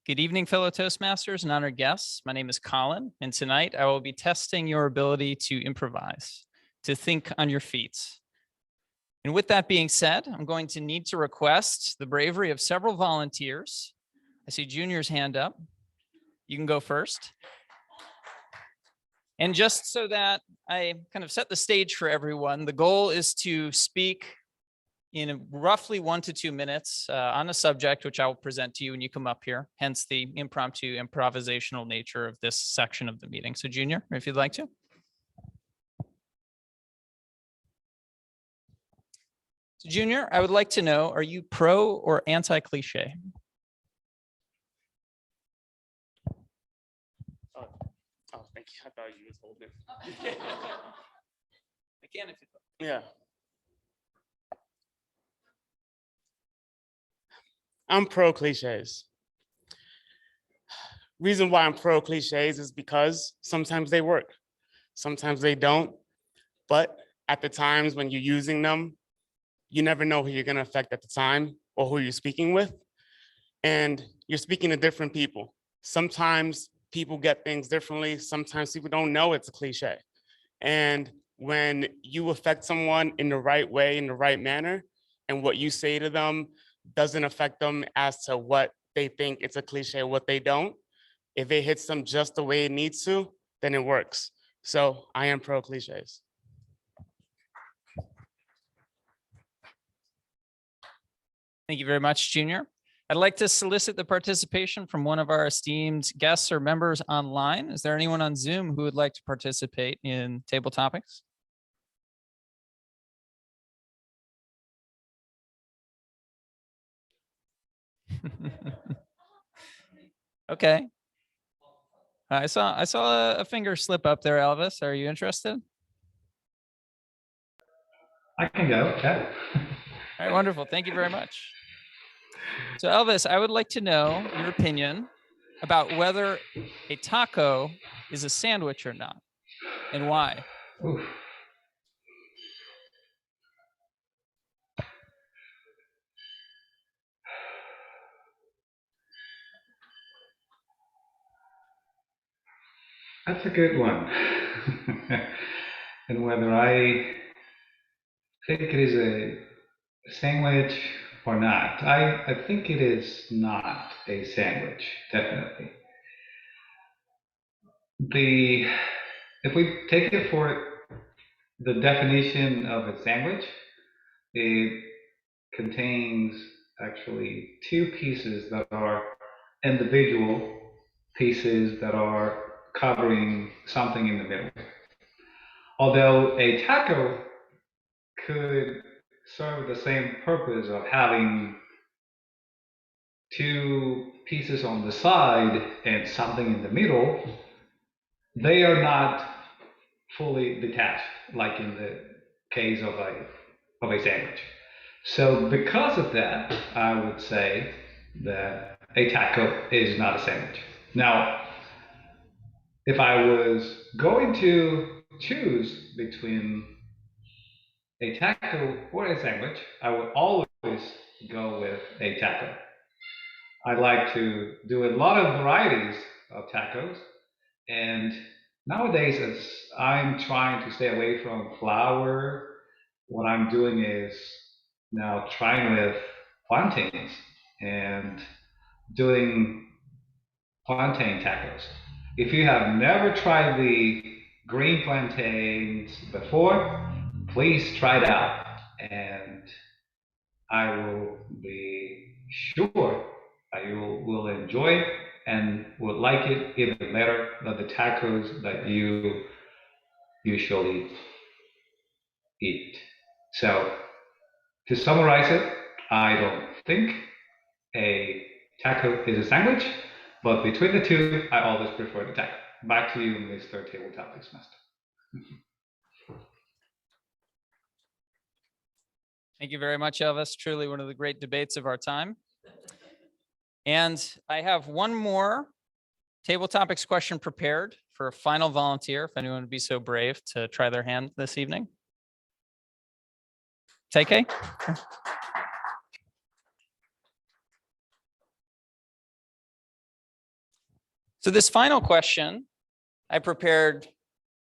Good evening, fellow Toastmasters and honored guests. My name is Colin, and tonight I will be testing your ability to improvise, to think on your feet. And with that being said, I'm going to need to request the bravery of several volunteers. I see Junior's hand up. You can go first. And just so that I kind of set the stage for everyone, the goal is to speak in roughly 1 to 2 minutes on a subject, which I will present to you when you come up here, hence the impromptu improvisational nature of this section of the meeting. So Junior, if you'd like to. So Junior, I would like to know, are you pro or anti-cliche?
Oh, thank you. I thought you was holding.
Again, if you
Yeah. I'm pro cliches. Reason why I'm pro cliches is because sometimes they work, sometimes they don't. But at the times when you're using them, you never know who you're going to affect at the time or who you're speaking with. And you're speaking to different people. Sometimes people get things differently. Sometimes people don't know it's a cliche. And when you affect someone in the right way, in the right manner, and what you say to them doesn't affect them as to what they think it's a cliche, what they don't, if it hits them just the way it needs to, then it works. So I am pro cliches.
Thank you very much, Junior. I'd like to solicit the participation from one of our esteemed guests or members online. Is there anyone on Zoom who would like to participate in table topics? Okay. I saw a finger slip up there, Elvis. Are you interested?
I can go. Yeah.
All right, wonderful. Thank you very much. So Elvis, I would like to know your opinion about whether a taco is a sandwich or not, and why.
Oof. That's a good one. And whether I think it is a sandwich or not, I think it is not a sandwich, definitely. If we take it for the definition of a sandwich, it contains actually two pieces that are individual pieces that are covering something in the middle. Although a taco could serve the same purpose of having two pieces on the side and something in the middle, they are not fully detached, like in the case of a sandwich. So because of that, I would say that a taco is not a sandwich. Now, if I was going to choose between a taco or a sandwich, I would always go with a taco. I like to do a lot of varieties of tacos, and nowadays, as I'm trying to stay away from flour, what I'm doing is now trying with plantains and doing plantain tacos. If you have never tried the green plantains before, please try it out, and I will be sure that you will enjoy it and would like it even better than the tacos that you usually eat. So to summarize it, I don't think a taco is a sandwich, but between the two, I always prefer the taco. Back to you, Mr. Tabletop Toastmaster.
Thank you very much, Elvis. Truly one of the great debates of our time. And I have one more table topics question prepared for a final volunteer, if anyone would be so brave to try their hand this evening. TK? So this final question I prepared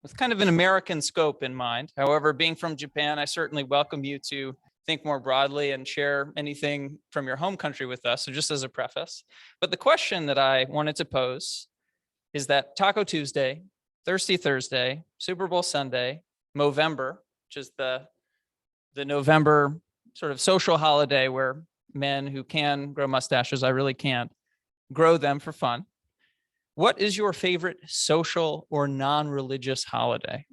with kind of an American scope in mind. However, being from Japan, I certainly welcome you to think more broadly and share anything from your home country with us. So just as a preface. But the question that I wanted to pose is that Taco Tuesday, Thirsty Thursday, Super Bowl Sunday, Movember, which is the November sort of social holiday where men who can grow mustaches, I really can't, grow them for fun. What is your favorite social or non-religious holiday?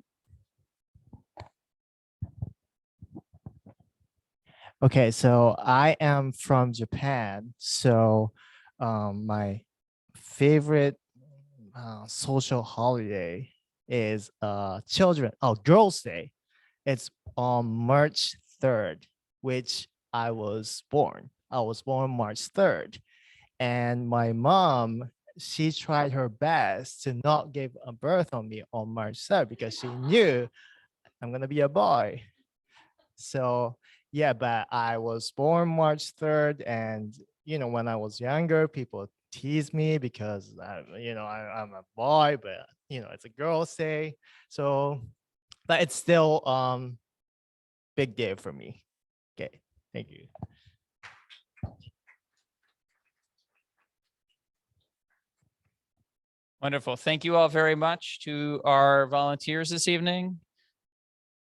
Okay, so I am from Japan. So my favorite social holiday is Girls' Day. It's on March 3rd, which I was born. I was born March 3rd. And my mom, she tried her best to not give a birth on me on March 3rd because she knew I'm gonna be a boy. So yeah, but I was born March 3rd, and when I was younger, people teased me because I'm a boy, but it's a Girls' Day. So, but it's still big day for me. Okay, thank you.
Wonderful. Thank you all very much to our volunteers this evening.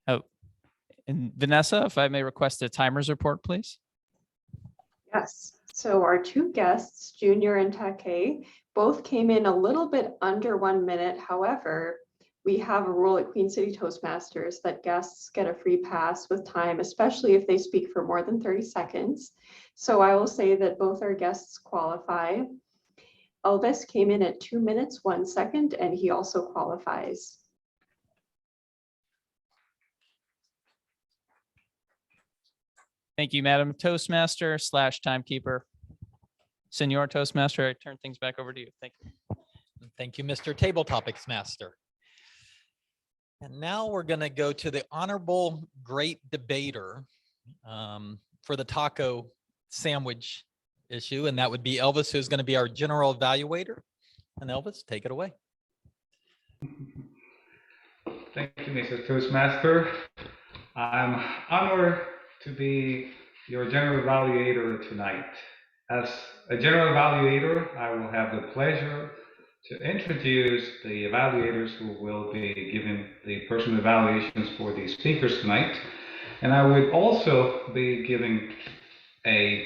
Oh, and Vanessa, if I may request a timers report, please.
Yes, so our two guests, Junior and Take, both came in a little bit under 1 minute. However, we have a rule at Queen City Toastmasters that guests get a free pass with time, especially if they speak for more than 30 seconds. So I will say that both our guests qualify. Elvis came in at 2 minutes, 1 second, and he also qualifies.
Thank you, Madam Toastmaster / timekeeper. Senor Toastmaster, I turn things back over to you. Thank you.
Thank you, Mr. Table Topics Master. And now we're going to go to the Honorable Great Debater for the taco sandwich issue, and that would be Elvis, who's going to be our general evaluator. And Elvis, take it away.
Thank you, Mr. Toastmaster. I'm honored to be your general evaluator tonight. As a general evaluator, I will have the pleasure to introduce the evaluators who will be giving the personal evaluations for the speakers tonight. And I would also be giving a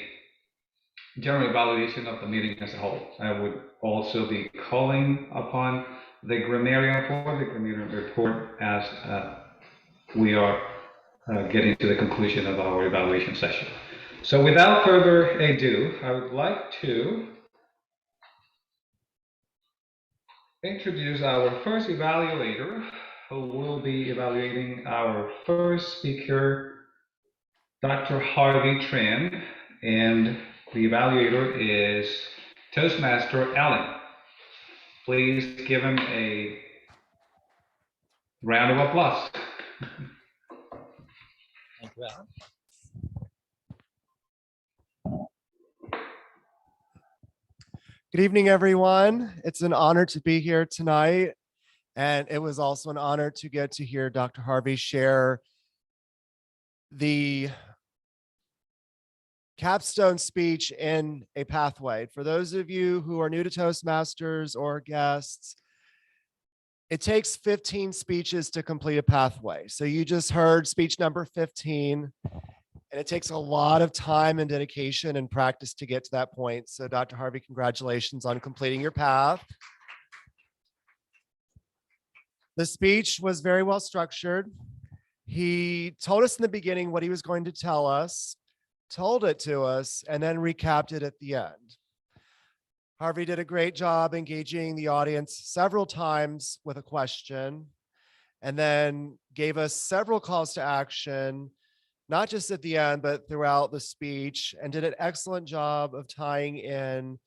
general evaluation of the meeting as a whole. I would also be calling upon the grammarian for the grammarian report as we are getting to the conclusion of our evaluation session. So without further ado, I would like to introduce our first evaluator who will be evaluating our first speaker, Dr. Harvey Tran, and the evaluator is Toastmaster Alan. Please give him a round of applause.
Thank you, Alan.
Good evening, everyone. It's an honor to be here tonight. And it was also an honor to get to hear Dr. Harvey share the capstone speech in a pathway. For those of you who are new to Toastmasters or guests, it takes 15 speeches to complete a pathway. So you just heard speech number 15. And it takes a lot of time and dedication and practice to get to that point. So Dr. Harvey, congratulations on completing your path. The speech was very well structured. He told us in the beginning what he was going to tell us, told it to us, and then recapped it at the end. Harvey did a great job engaging the audience several times with a question, and then gave us several calls to action, not just at the end, but throughout the speech, and did an excellent job of tying in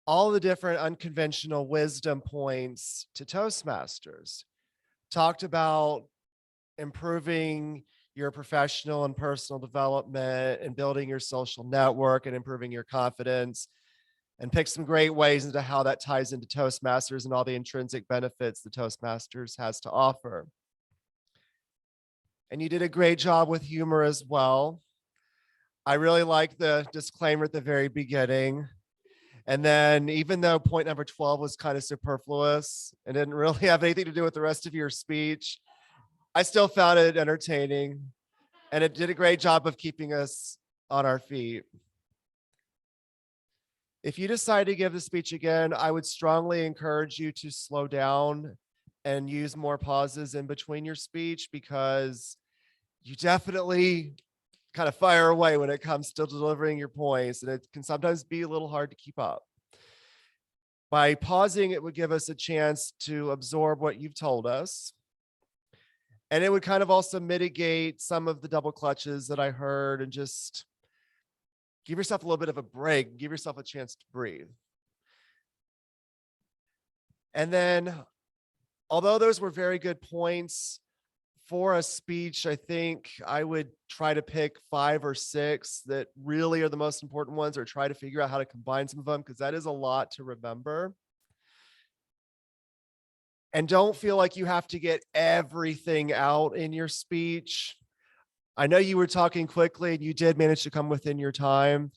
all the different unconventional wisdom points to Toastmasters. Talked about improving your professional and personal development and building your social network and improving your confidence, and picked some great ways into how that ties into Toastmasters and all the intrinsic benefits the Toastmasters has to offer. And you did a great job with humor as well. I really like the disclaimer at the very beginning. And then even though point number 12 was kind of superfluous and didn't really have anything to do with the rest of your speech, I still found it entertaining. And it did a great job of keeping us on our feet. If you decide to give the speech again, I would strongly encourage you to slow down and use more pauses in between your speech, because you definitely kind of fire away when it comes to delivering your points, and it can sometimes be a little hard to keep up. By pausing, it would give us a chance to absorb what you've told us. And it would kind of also mitigate some of the double clutches that I heard, and just give yourself a little bit of a break, give yourself a chance to breathe. And then, although those were very good points, for a speech, I think I would try to pick 5 or 6 that really are the most important ones, or try to figure out how to combine some of them, because that is a lot to remember. And don't feel like you have to get everything out in your speech. I know you were talking quickly and you did manage to come within your time,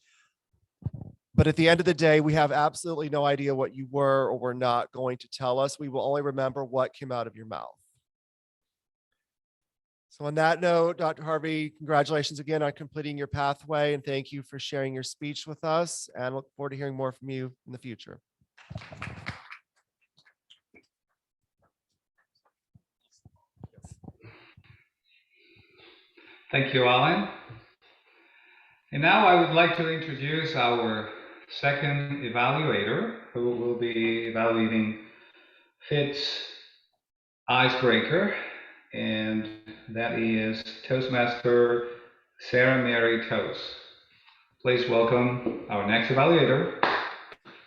but at the end of the day, we have absolutely no idea what you were or were not going to tell us. We will only remember what came out of your mouth. So on that note, Dr. Harvey, congratulations again on completing your pathway, and thank you for sharing your speech with us, and look forward to hearing more from you in the future.
Thank you, Alan. And now I would like to introduce our second evaluator, who will be evaluating Fit's Icebreaker, and that is Toastmaster Sarah Mary Toast. Please welcome our next evaluator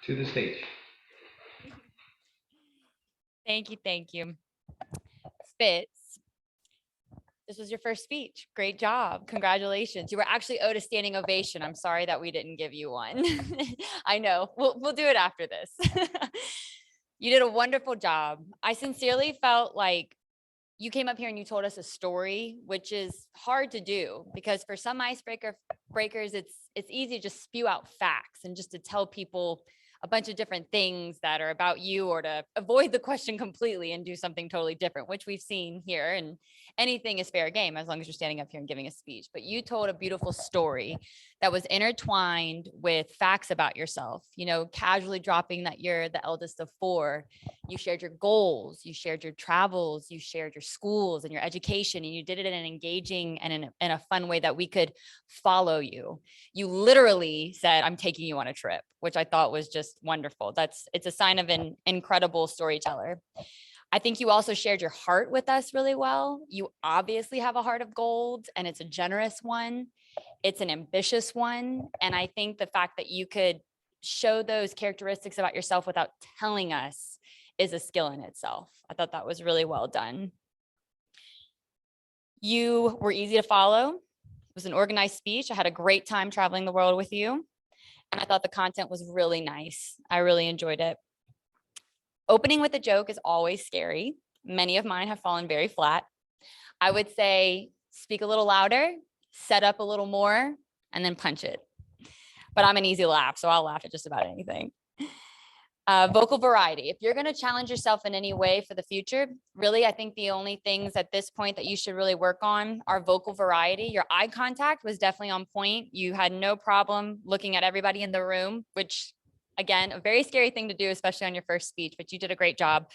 to the stage.
Thank you, thank you. Fitz, this was your first speech. Great job. Congratulations. You were actually owed a standing ovation. I'm sorry that we didn't give you one. I know. We'll do it after this. You did a wonderful job. I sincerely felt like you came up here and you told us a story, which is hard to do because for some breakers, it's easy to just spew out facts and just to tell people a bunch of different things that are about you or to avoid the question completely and do something totally different, which we've seen here. And anything is fair game as long as you're standing up here and giving a speech. But you told a beautiful story that was intertwined with facts about yourself, you know, casually dropping that you're the eldest of 4. You shared your goals, you shared your travels, you shared your schools and your education, and you did it in an engaging and in a fun way that we could follow you. You literally said, I'm taking you on a trip, which I thought was just wonderful. It's a sign of an incredible storyteller. I think you also shared your heart with us really well. You obviously have a heart of gold, and it's a generous one. It's an ambitious one. And I think the fact that you could show those characteristics about yourself without telling us is a skill in itself. I thought that was really well done. You were easy to follow. It was an organized speech. I had a great time traveling the world with you. And I thought the content was really nice. I really enjoyed it. Opening with a joke is always scary. Many of mine have fallen very flat. I would say speak a little louder, set up a little more, and then punch it. But I'm an easy laugh, so I'll laugh at just about anything. Vocal variety. If you're going to challenge yourself in any way for the future, really, I think the only things at this point that you should really work on are vocal variety. Your eye contact was definitely on point. You had no problem looking at everybody in the room, which, again, a very scary thing to do, especially on your first speech, but you did a great job.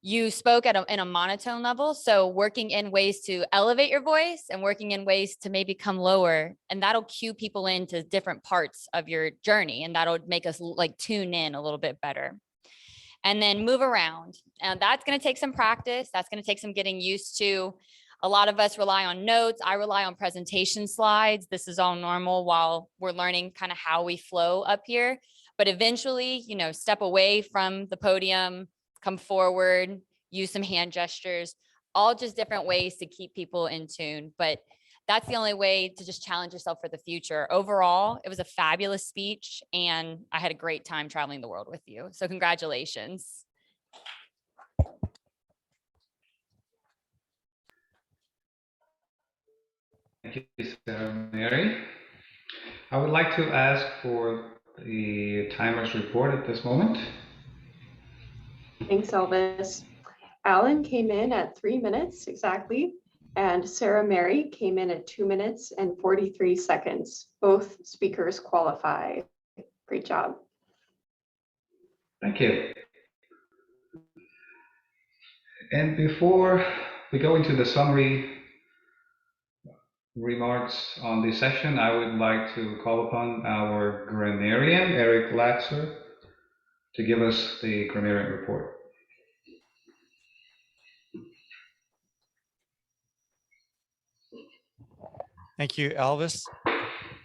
You spoke in a monotone level, so working in ways to elevate your voice and working in ways to maybe come lower, and that'll cue people into different parts of your journey, and that'll make us like tune in a little bit better. And then move around, and that's going to take some practice. That's going to take some getting used to. A lot of us rely on notes. I rely on presentation slides. This is all normal while we're learning kind of how we flow up here. But eventually, you know, step away from the podium, come forward, use some hand gestures, all just different ways to keep people in tune. But that's the only way to just challenge yourself for the future. Overall, it was a fabulous speech, and I had a great time traveling the world with you. So congratulations.
Thank you, Sarah Mary. I would like to ask for the timer's report at this moment.
Thanks, Elvis. Alan came in at 3 minutes exactly, and Sarah Mary came in at 2 minutes and 43 seconds. Both speakers qualify. Great job.
Thank you. And before we go into the summary remarks on this session, I would like to call upon our grammarian, Eric Latzer, to give us the grammarian report.
Thank you, Elvis.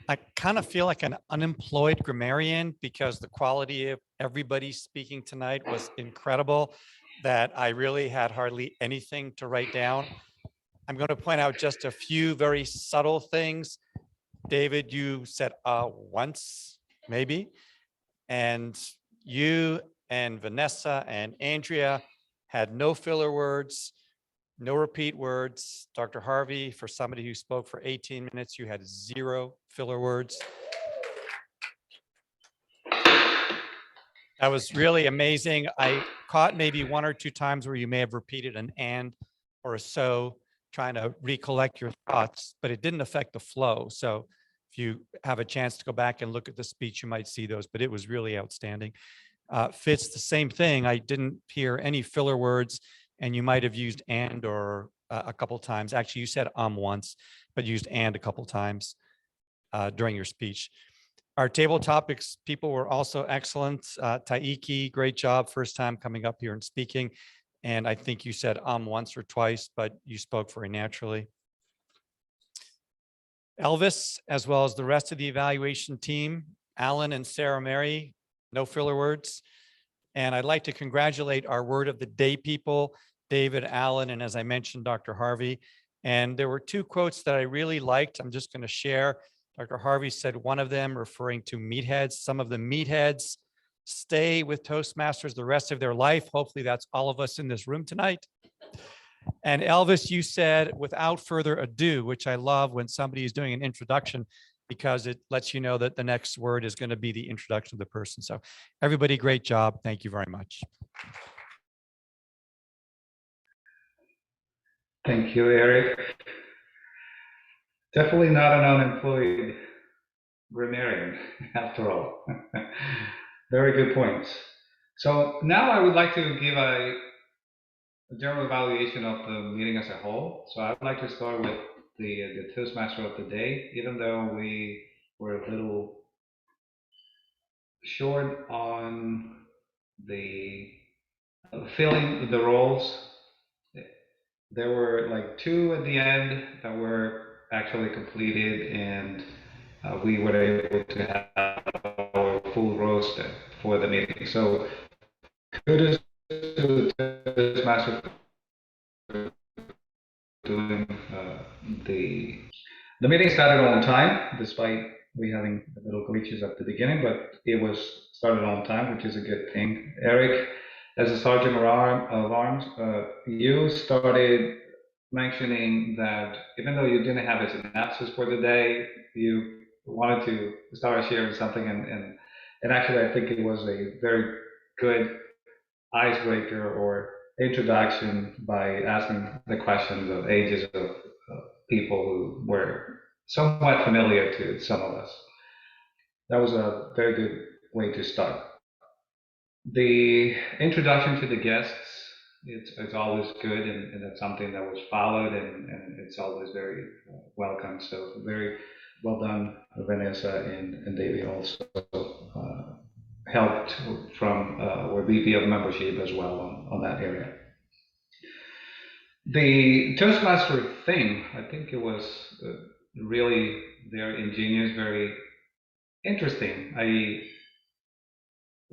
I kind of feel like an unemployed grammarian because the quality of everybody speaking tonight was incredible, that I really had hardly anything to write down. I'm going to point out just a few very subtle things. David, you said once, maybe, and you and Vanessa and Andrea had no filler words, no repeat words. Dr. Harvey, for somebody who spoke for 18 minutes, you had 0 filler words. That was really amazing. I caught maybe 1 or 2 times where you may have repeated an and or a so, trying to recollect your thoughts, but it didn't affect the flow. So if you have a chance to go back and look at the speech, you might see those, but it was really outstanding. Fitz, the same thing. I didn't hear any filler words, and you might have used and or a couple times. Actually, you said once, but used and a couple times during your speech. Our table topics people were also excellent. Taiki, great job, first time coming up here and speaking. And I think you said once or twice, but you spoke very naturally. Elvis, as well as the rest of the evaluation team, Alan and Sarah Mary, no filler words. And I'd like to congratulate our word of the day people, David, Alan, and as I mentioned, Dr. Harvey. And there were two quotes that I really liked. I'm just going to share. Dr. Harvey said one of them referring to meatheads. Some of the meatheads stay with Toastmasters the rest of their life. Hopefully that's all of us in this room tonight. And Elvis, you said without further ado, which I love when somebody is doing an introduction, because it lets you know that the next word is going to be the introduction of the person. So everybody, great job. Thank you very much.
Thank you, Eric. Definitely not an unemployed grammarian, after all. Very good points. So now I would like to give a general evaluation of the meeting as a whole. So I would like to start with the Toastmaster of the day, even though we were a little short on the filling the roles. There were like 2 at the end that were actually completed, and we were able to have our full roster for the meeting. So kudos to the Toastmaster for doing the meeting started on time, despite we having little glitches at the beginning, but it was started on time, which is a good thing. Eric, as a sergeant of arms, you started mentioning that even though you didn't have a synopsis for the day, you wanted to start sharing something, and actually I think it was a very good icebreaker or introduction by asking the questions of ages of people who were somewhat familiar to some of us. That was a very good way to start. The introduction to the guests, it's always good, and that's something that was followed, and it's always very welcome. So very well done, Vanessa and David also helped from our VP of membership as well on that area. The Toastmaster thing, I think it was really very ingenious, very interesting. I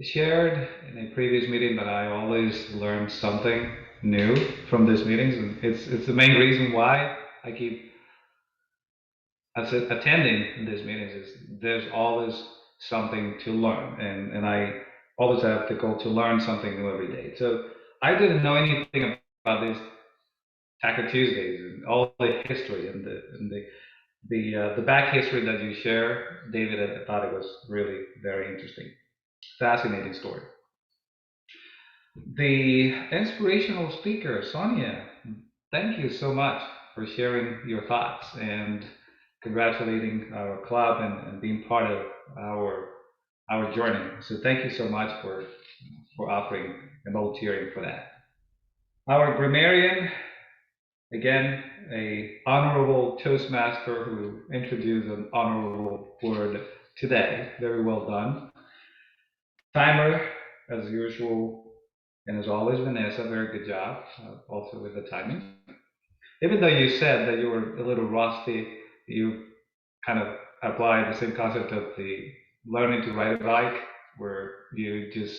shared in a previous meeting that I always learn something new from these meetings, and it's the main reason why I keep attending these meetings. Is there's always something to learn, and I always have the goal to learn something new every day. So I didn't know anything about this Taco Tuesdays and all the history and the back history that you share, David. I thought it was really very interesting, fascinating story. The inspirational speaker, Sonia, thank you so much for sharing your thoughts and congratulating our club and being part of our journey. So thank you so much for offering and volunteering for that. Our grammarian, again, a honorable Toastmaster who introduced an honorable word today. Very well done. Timer, as usual, and as always, Vanessa, very good job, also with the timing. Even though you said that you were a little rusty, you kind of applied the same concept of the learning to ride a bike, where you just,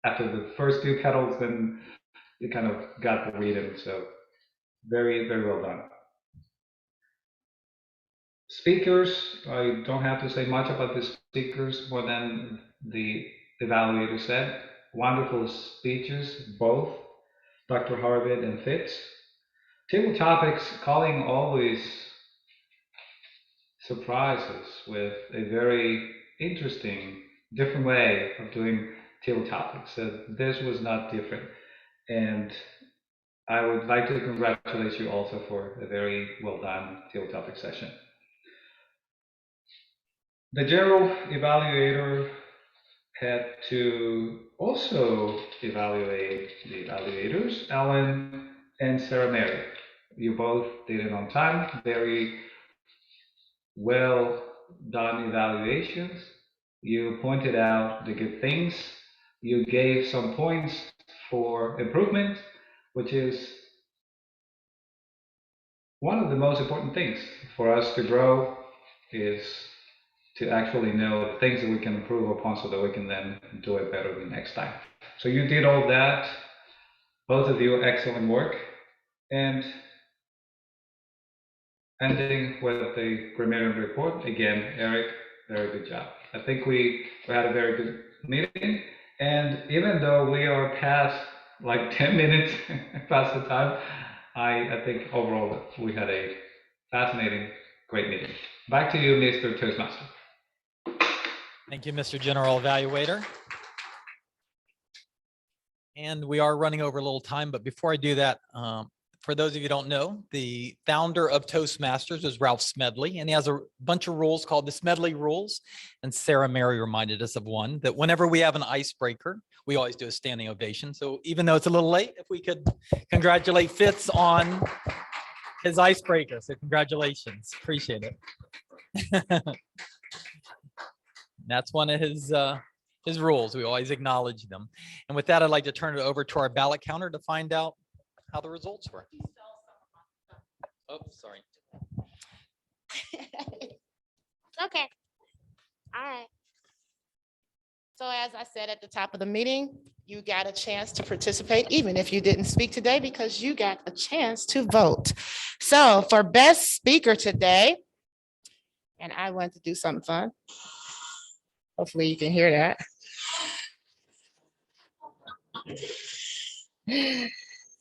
after the first 2 pedals, then you kind of got the rhythm. So very, very well done. Speakers, I don't have to say much about the speakers more than the evaluator said. Wonderful speeches, both Dr. Harvey and Fitz. Table topics calling always surprises with a very interesting, different way of doing table topics. So this was not different. And I would like to congratulate you also for a very well done table topic session. The general evaluator had to also evaluate the evaluators, Alan and Sarah Mary. You both did it on time, very well done evaluations. You pointed out the good things. You gave some points for improvement, which is one of the most important things for us to grow is to actually know the things that we can improve upon so that we can then do it better the next time. So you did all that, both of you, excellent work. And ending with the preliminary report, again, Eric, very good job. I think we had a very good meeting. And even though we are past like 10 minutes past the time, I think overall we had a fascinating, great meeting. Back to you, Mr. Toastmaster.
Thank you, Mr. General Evaluator. And we are running over a little time, but before I do that, for those of you who don't know, the founder of Toastmasters is Ralph Smedley, and he has a bunch of rules called the Smedley rules. And Sarah Mary reminded us of one, that whenever we have an icebreaker, we always do a standing ovation. So even though it's a little late, if we could congratulate Fitz on his icebreaker. So congratulations, appreciate it. That's one of his rules. We always acknowledge them. And with that, I'd like to turn it over to our ballot counter to find out how the results were. Oh, sorry.
Okay. All right. So as I said at the top of the meeting, you got a chance to participate, even if you didn't speak today, because you got a chance to vote. So for best speaker today, and I want to do something fun. Hopefully you can hear that.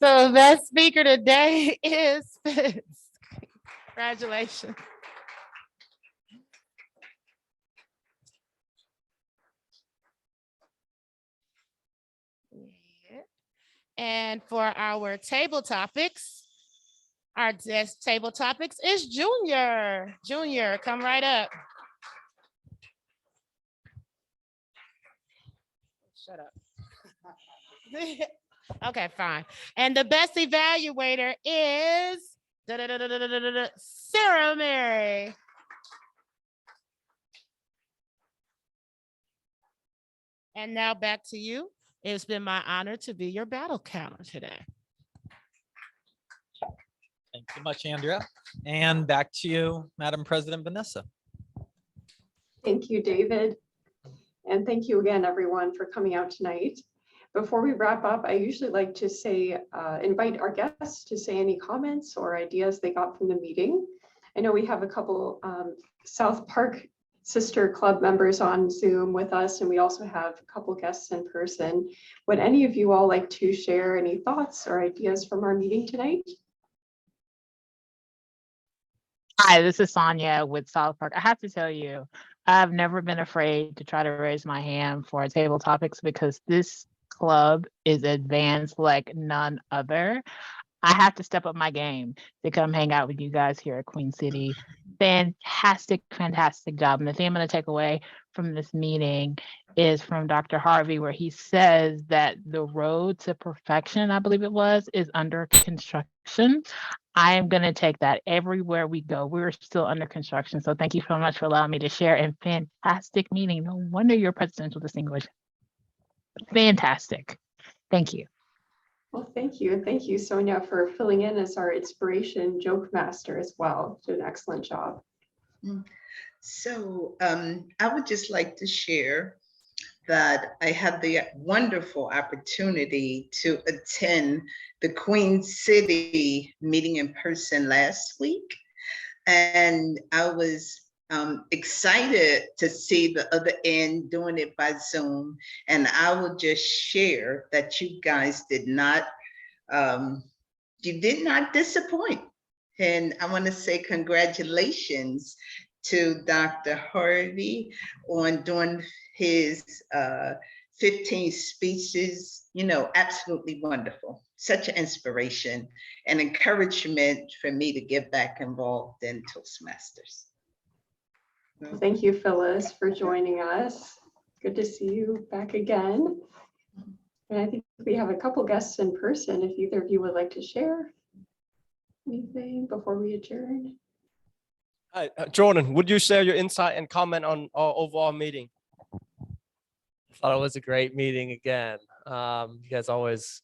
So best speaker today is Fitz. Congratulations. And for our table topics, our guest table topics is Junior. Junior, come right up. Shut up. Okay, fine. And the best evaluator is Sarah Mary. And now back to you. It's been my honor to be your battle counter today.
Thank you much, Andrea. And back to you, Madam President Vanessa.
Thank you, David. And thank you again, everyone, for coming out tonight. Before we wrap up, I usually like to say, invite our guests to say any comments or ideas they got from the meeting. I know we have a couple South Park Sister Club members on Zoom with us, and we also have a couple guests in person. Would any of you all like to share any thoughts or ideas from our meeting tonight?
Hi, this is Sonia with South Park. I have to tell you, I've never been afraid to try to raise my hand for table topics because this club is advanced like none other. I have to step up my game to come hang out with you guys here at Queen City. Fantastic, fantastic job. And the thing I'm going to take away from this meeting is from Dr. Harvey, where he says that the road to perfection, I believe it was, is under construction. I am going to take that everywhere we go. We're still under construction. So thank you so much for allowing me to share. And fantastic meeting. No wonder you're presidential distinguished. Fantastic. Thank you.
Well, thank you. And thank you, Sonia, for filling in as our inspiration joke master as well. Did an excellent job.
So I would just like to share that I had the wonderful opportunity to attend the Queen City meeting in person last week. And I was excited to see the other end doing it by Zoom. And I will just share that you guys did not disappoint. And I want to say congratulations to Dr. Harvey on doing his 15 speeches, absolutely wonderful. Such an inspiration and encouragement for me to get back involved in Toastmasters.
Thank you, Phyllis, for joining us. Good to see you back again. And I think we have a couple guests in person. If either of you would like to share anything before we adjourn.
Hi, Jordan, would you share your insight and comment on our overall meeting?
I thought it was a great meeting again. You guys always,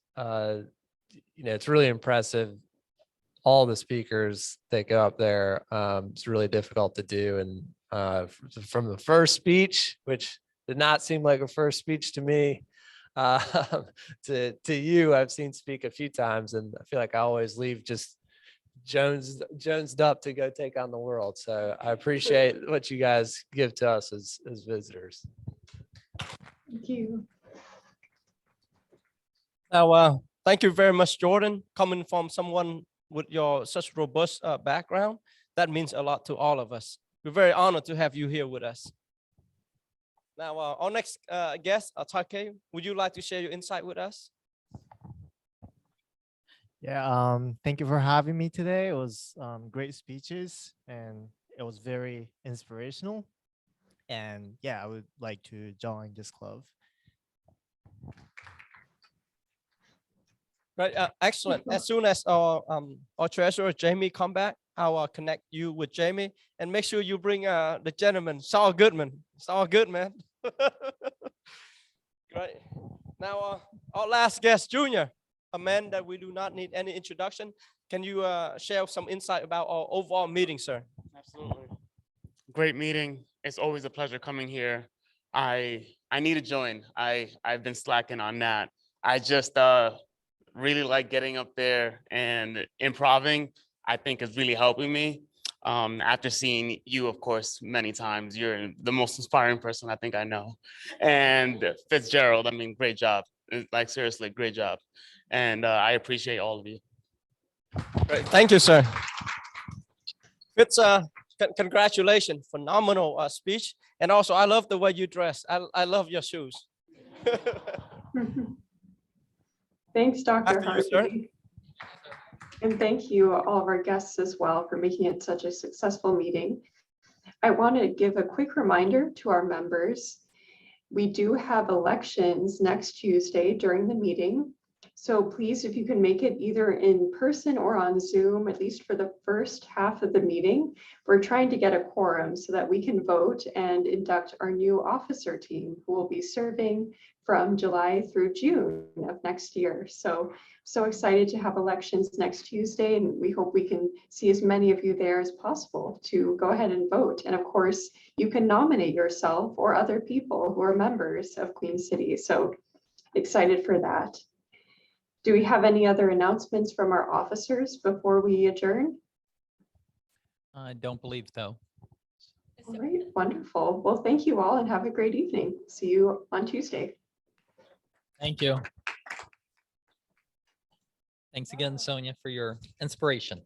it's really impressive. all the speakers that go up there. It's really difficult to do. And from the first speech, which did not seem like a first speech to me, to you, I've seen speak a few times, and I feel like I always leave just jonesed up to go take on the world. So I appreciate what you guys give to us as visitors.
Thank you.
Now, thank you very much, Jordan. Coming from someone with your such robust background, that means a lot to all of us. We're very honored to have you here with us. Now, our next guest, Take, would you like to share your insight with us?
Yeah, thank you for having me today. It was great speeches and it was very inspirational. And yeah, I would like to join this club.
Right, excellent. As soon as our treasurer Jamie come back, I'll connect you with Jamie and make sure you bring the gentleman, Saul Goodman. Saul Goodman. Right. Now, our last guest, Junior, a man that we do not need any introduction. Can you share some insight about our overall meeting, sir?
Absolutely. Great meeting. It's always a pleasure coming here. I need to join. I've been slacking on that. I just really like getting up there and improving. I think is really helping me. After seeing you, of course, many times, you're the most inspiring person I think I know. And Fitzgerald, I mean, great job. Like seriously, great job. And I appreciate all of you.
Great. Thank you, sir. Fitz, congratulations, phenomenal speech. And also, I love the way you dress. I love your shoes.
Thanks, Dr.
After you, sir.
Harvey. And thank you, all of our guests as well, for making it such a successful meeting. I want to give a quick reminder to our members. We do have elections next Tuesday during the meeting. So please, if you can make it either in person or on Zoom, at least for the first half of the meeting, we're trying to get a quorum so that we can vote and induct our new officer team who will be serving from July through June of next year. So excited to have elections next Tuesday, and we hope we can see as many of you there as possible to go ahead and vote. And of course, you can nominate yourself or other people who are members of Queen City. So excited for that. Do we have any other announcements from our officers before we adjourn?
I don't believe so.
All right, wonderful. Well, thank you all and have a great evening. See you on Tuesday.
Thank you. Thanks again, Sonia, for your inspiration.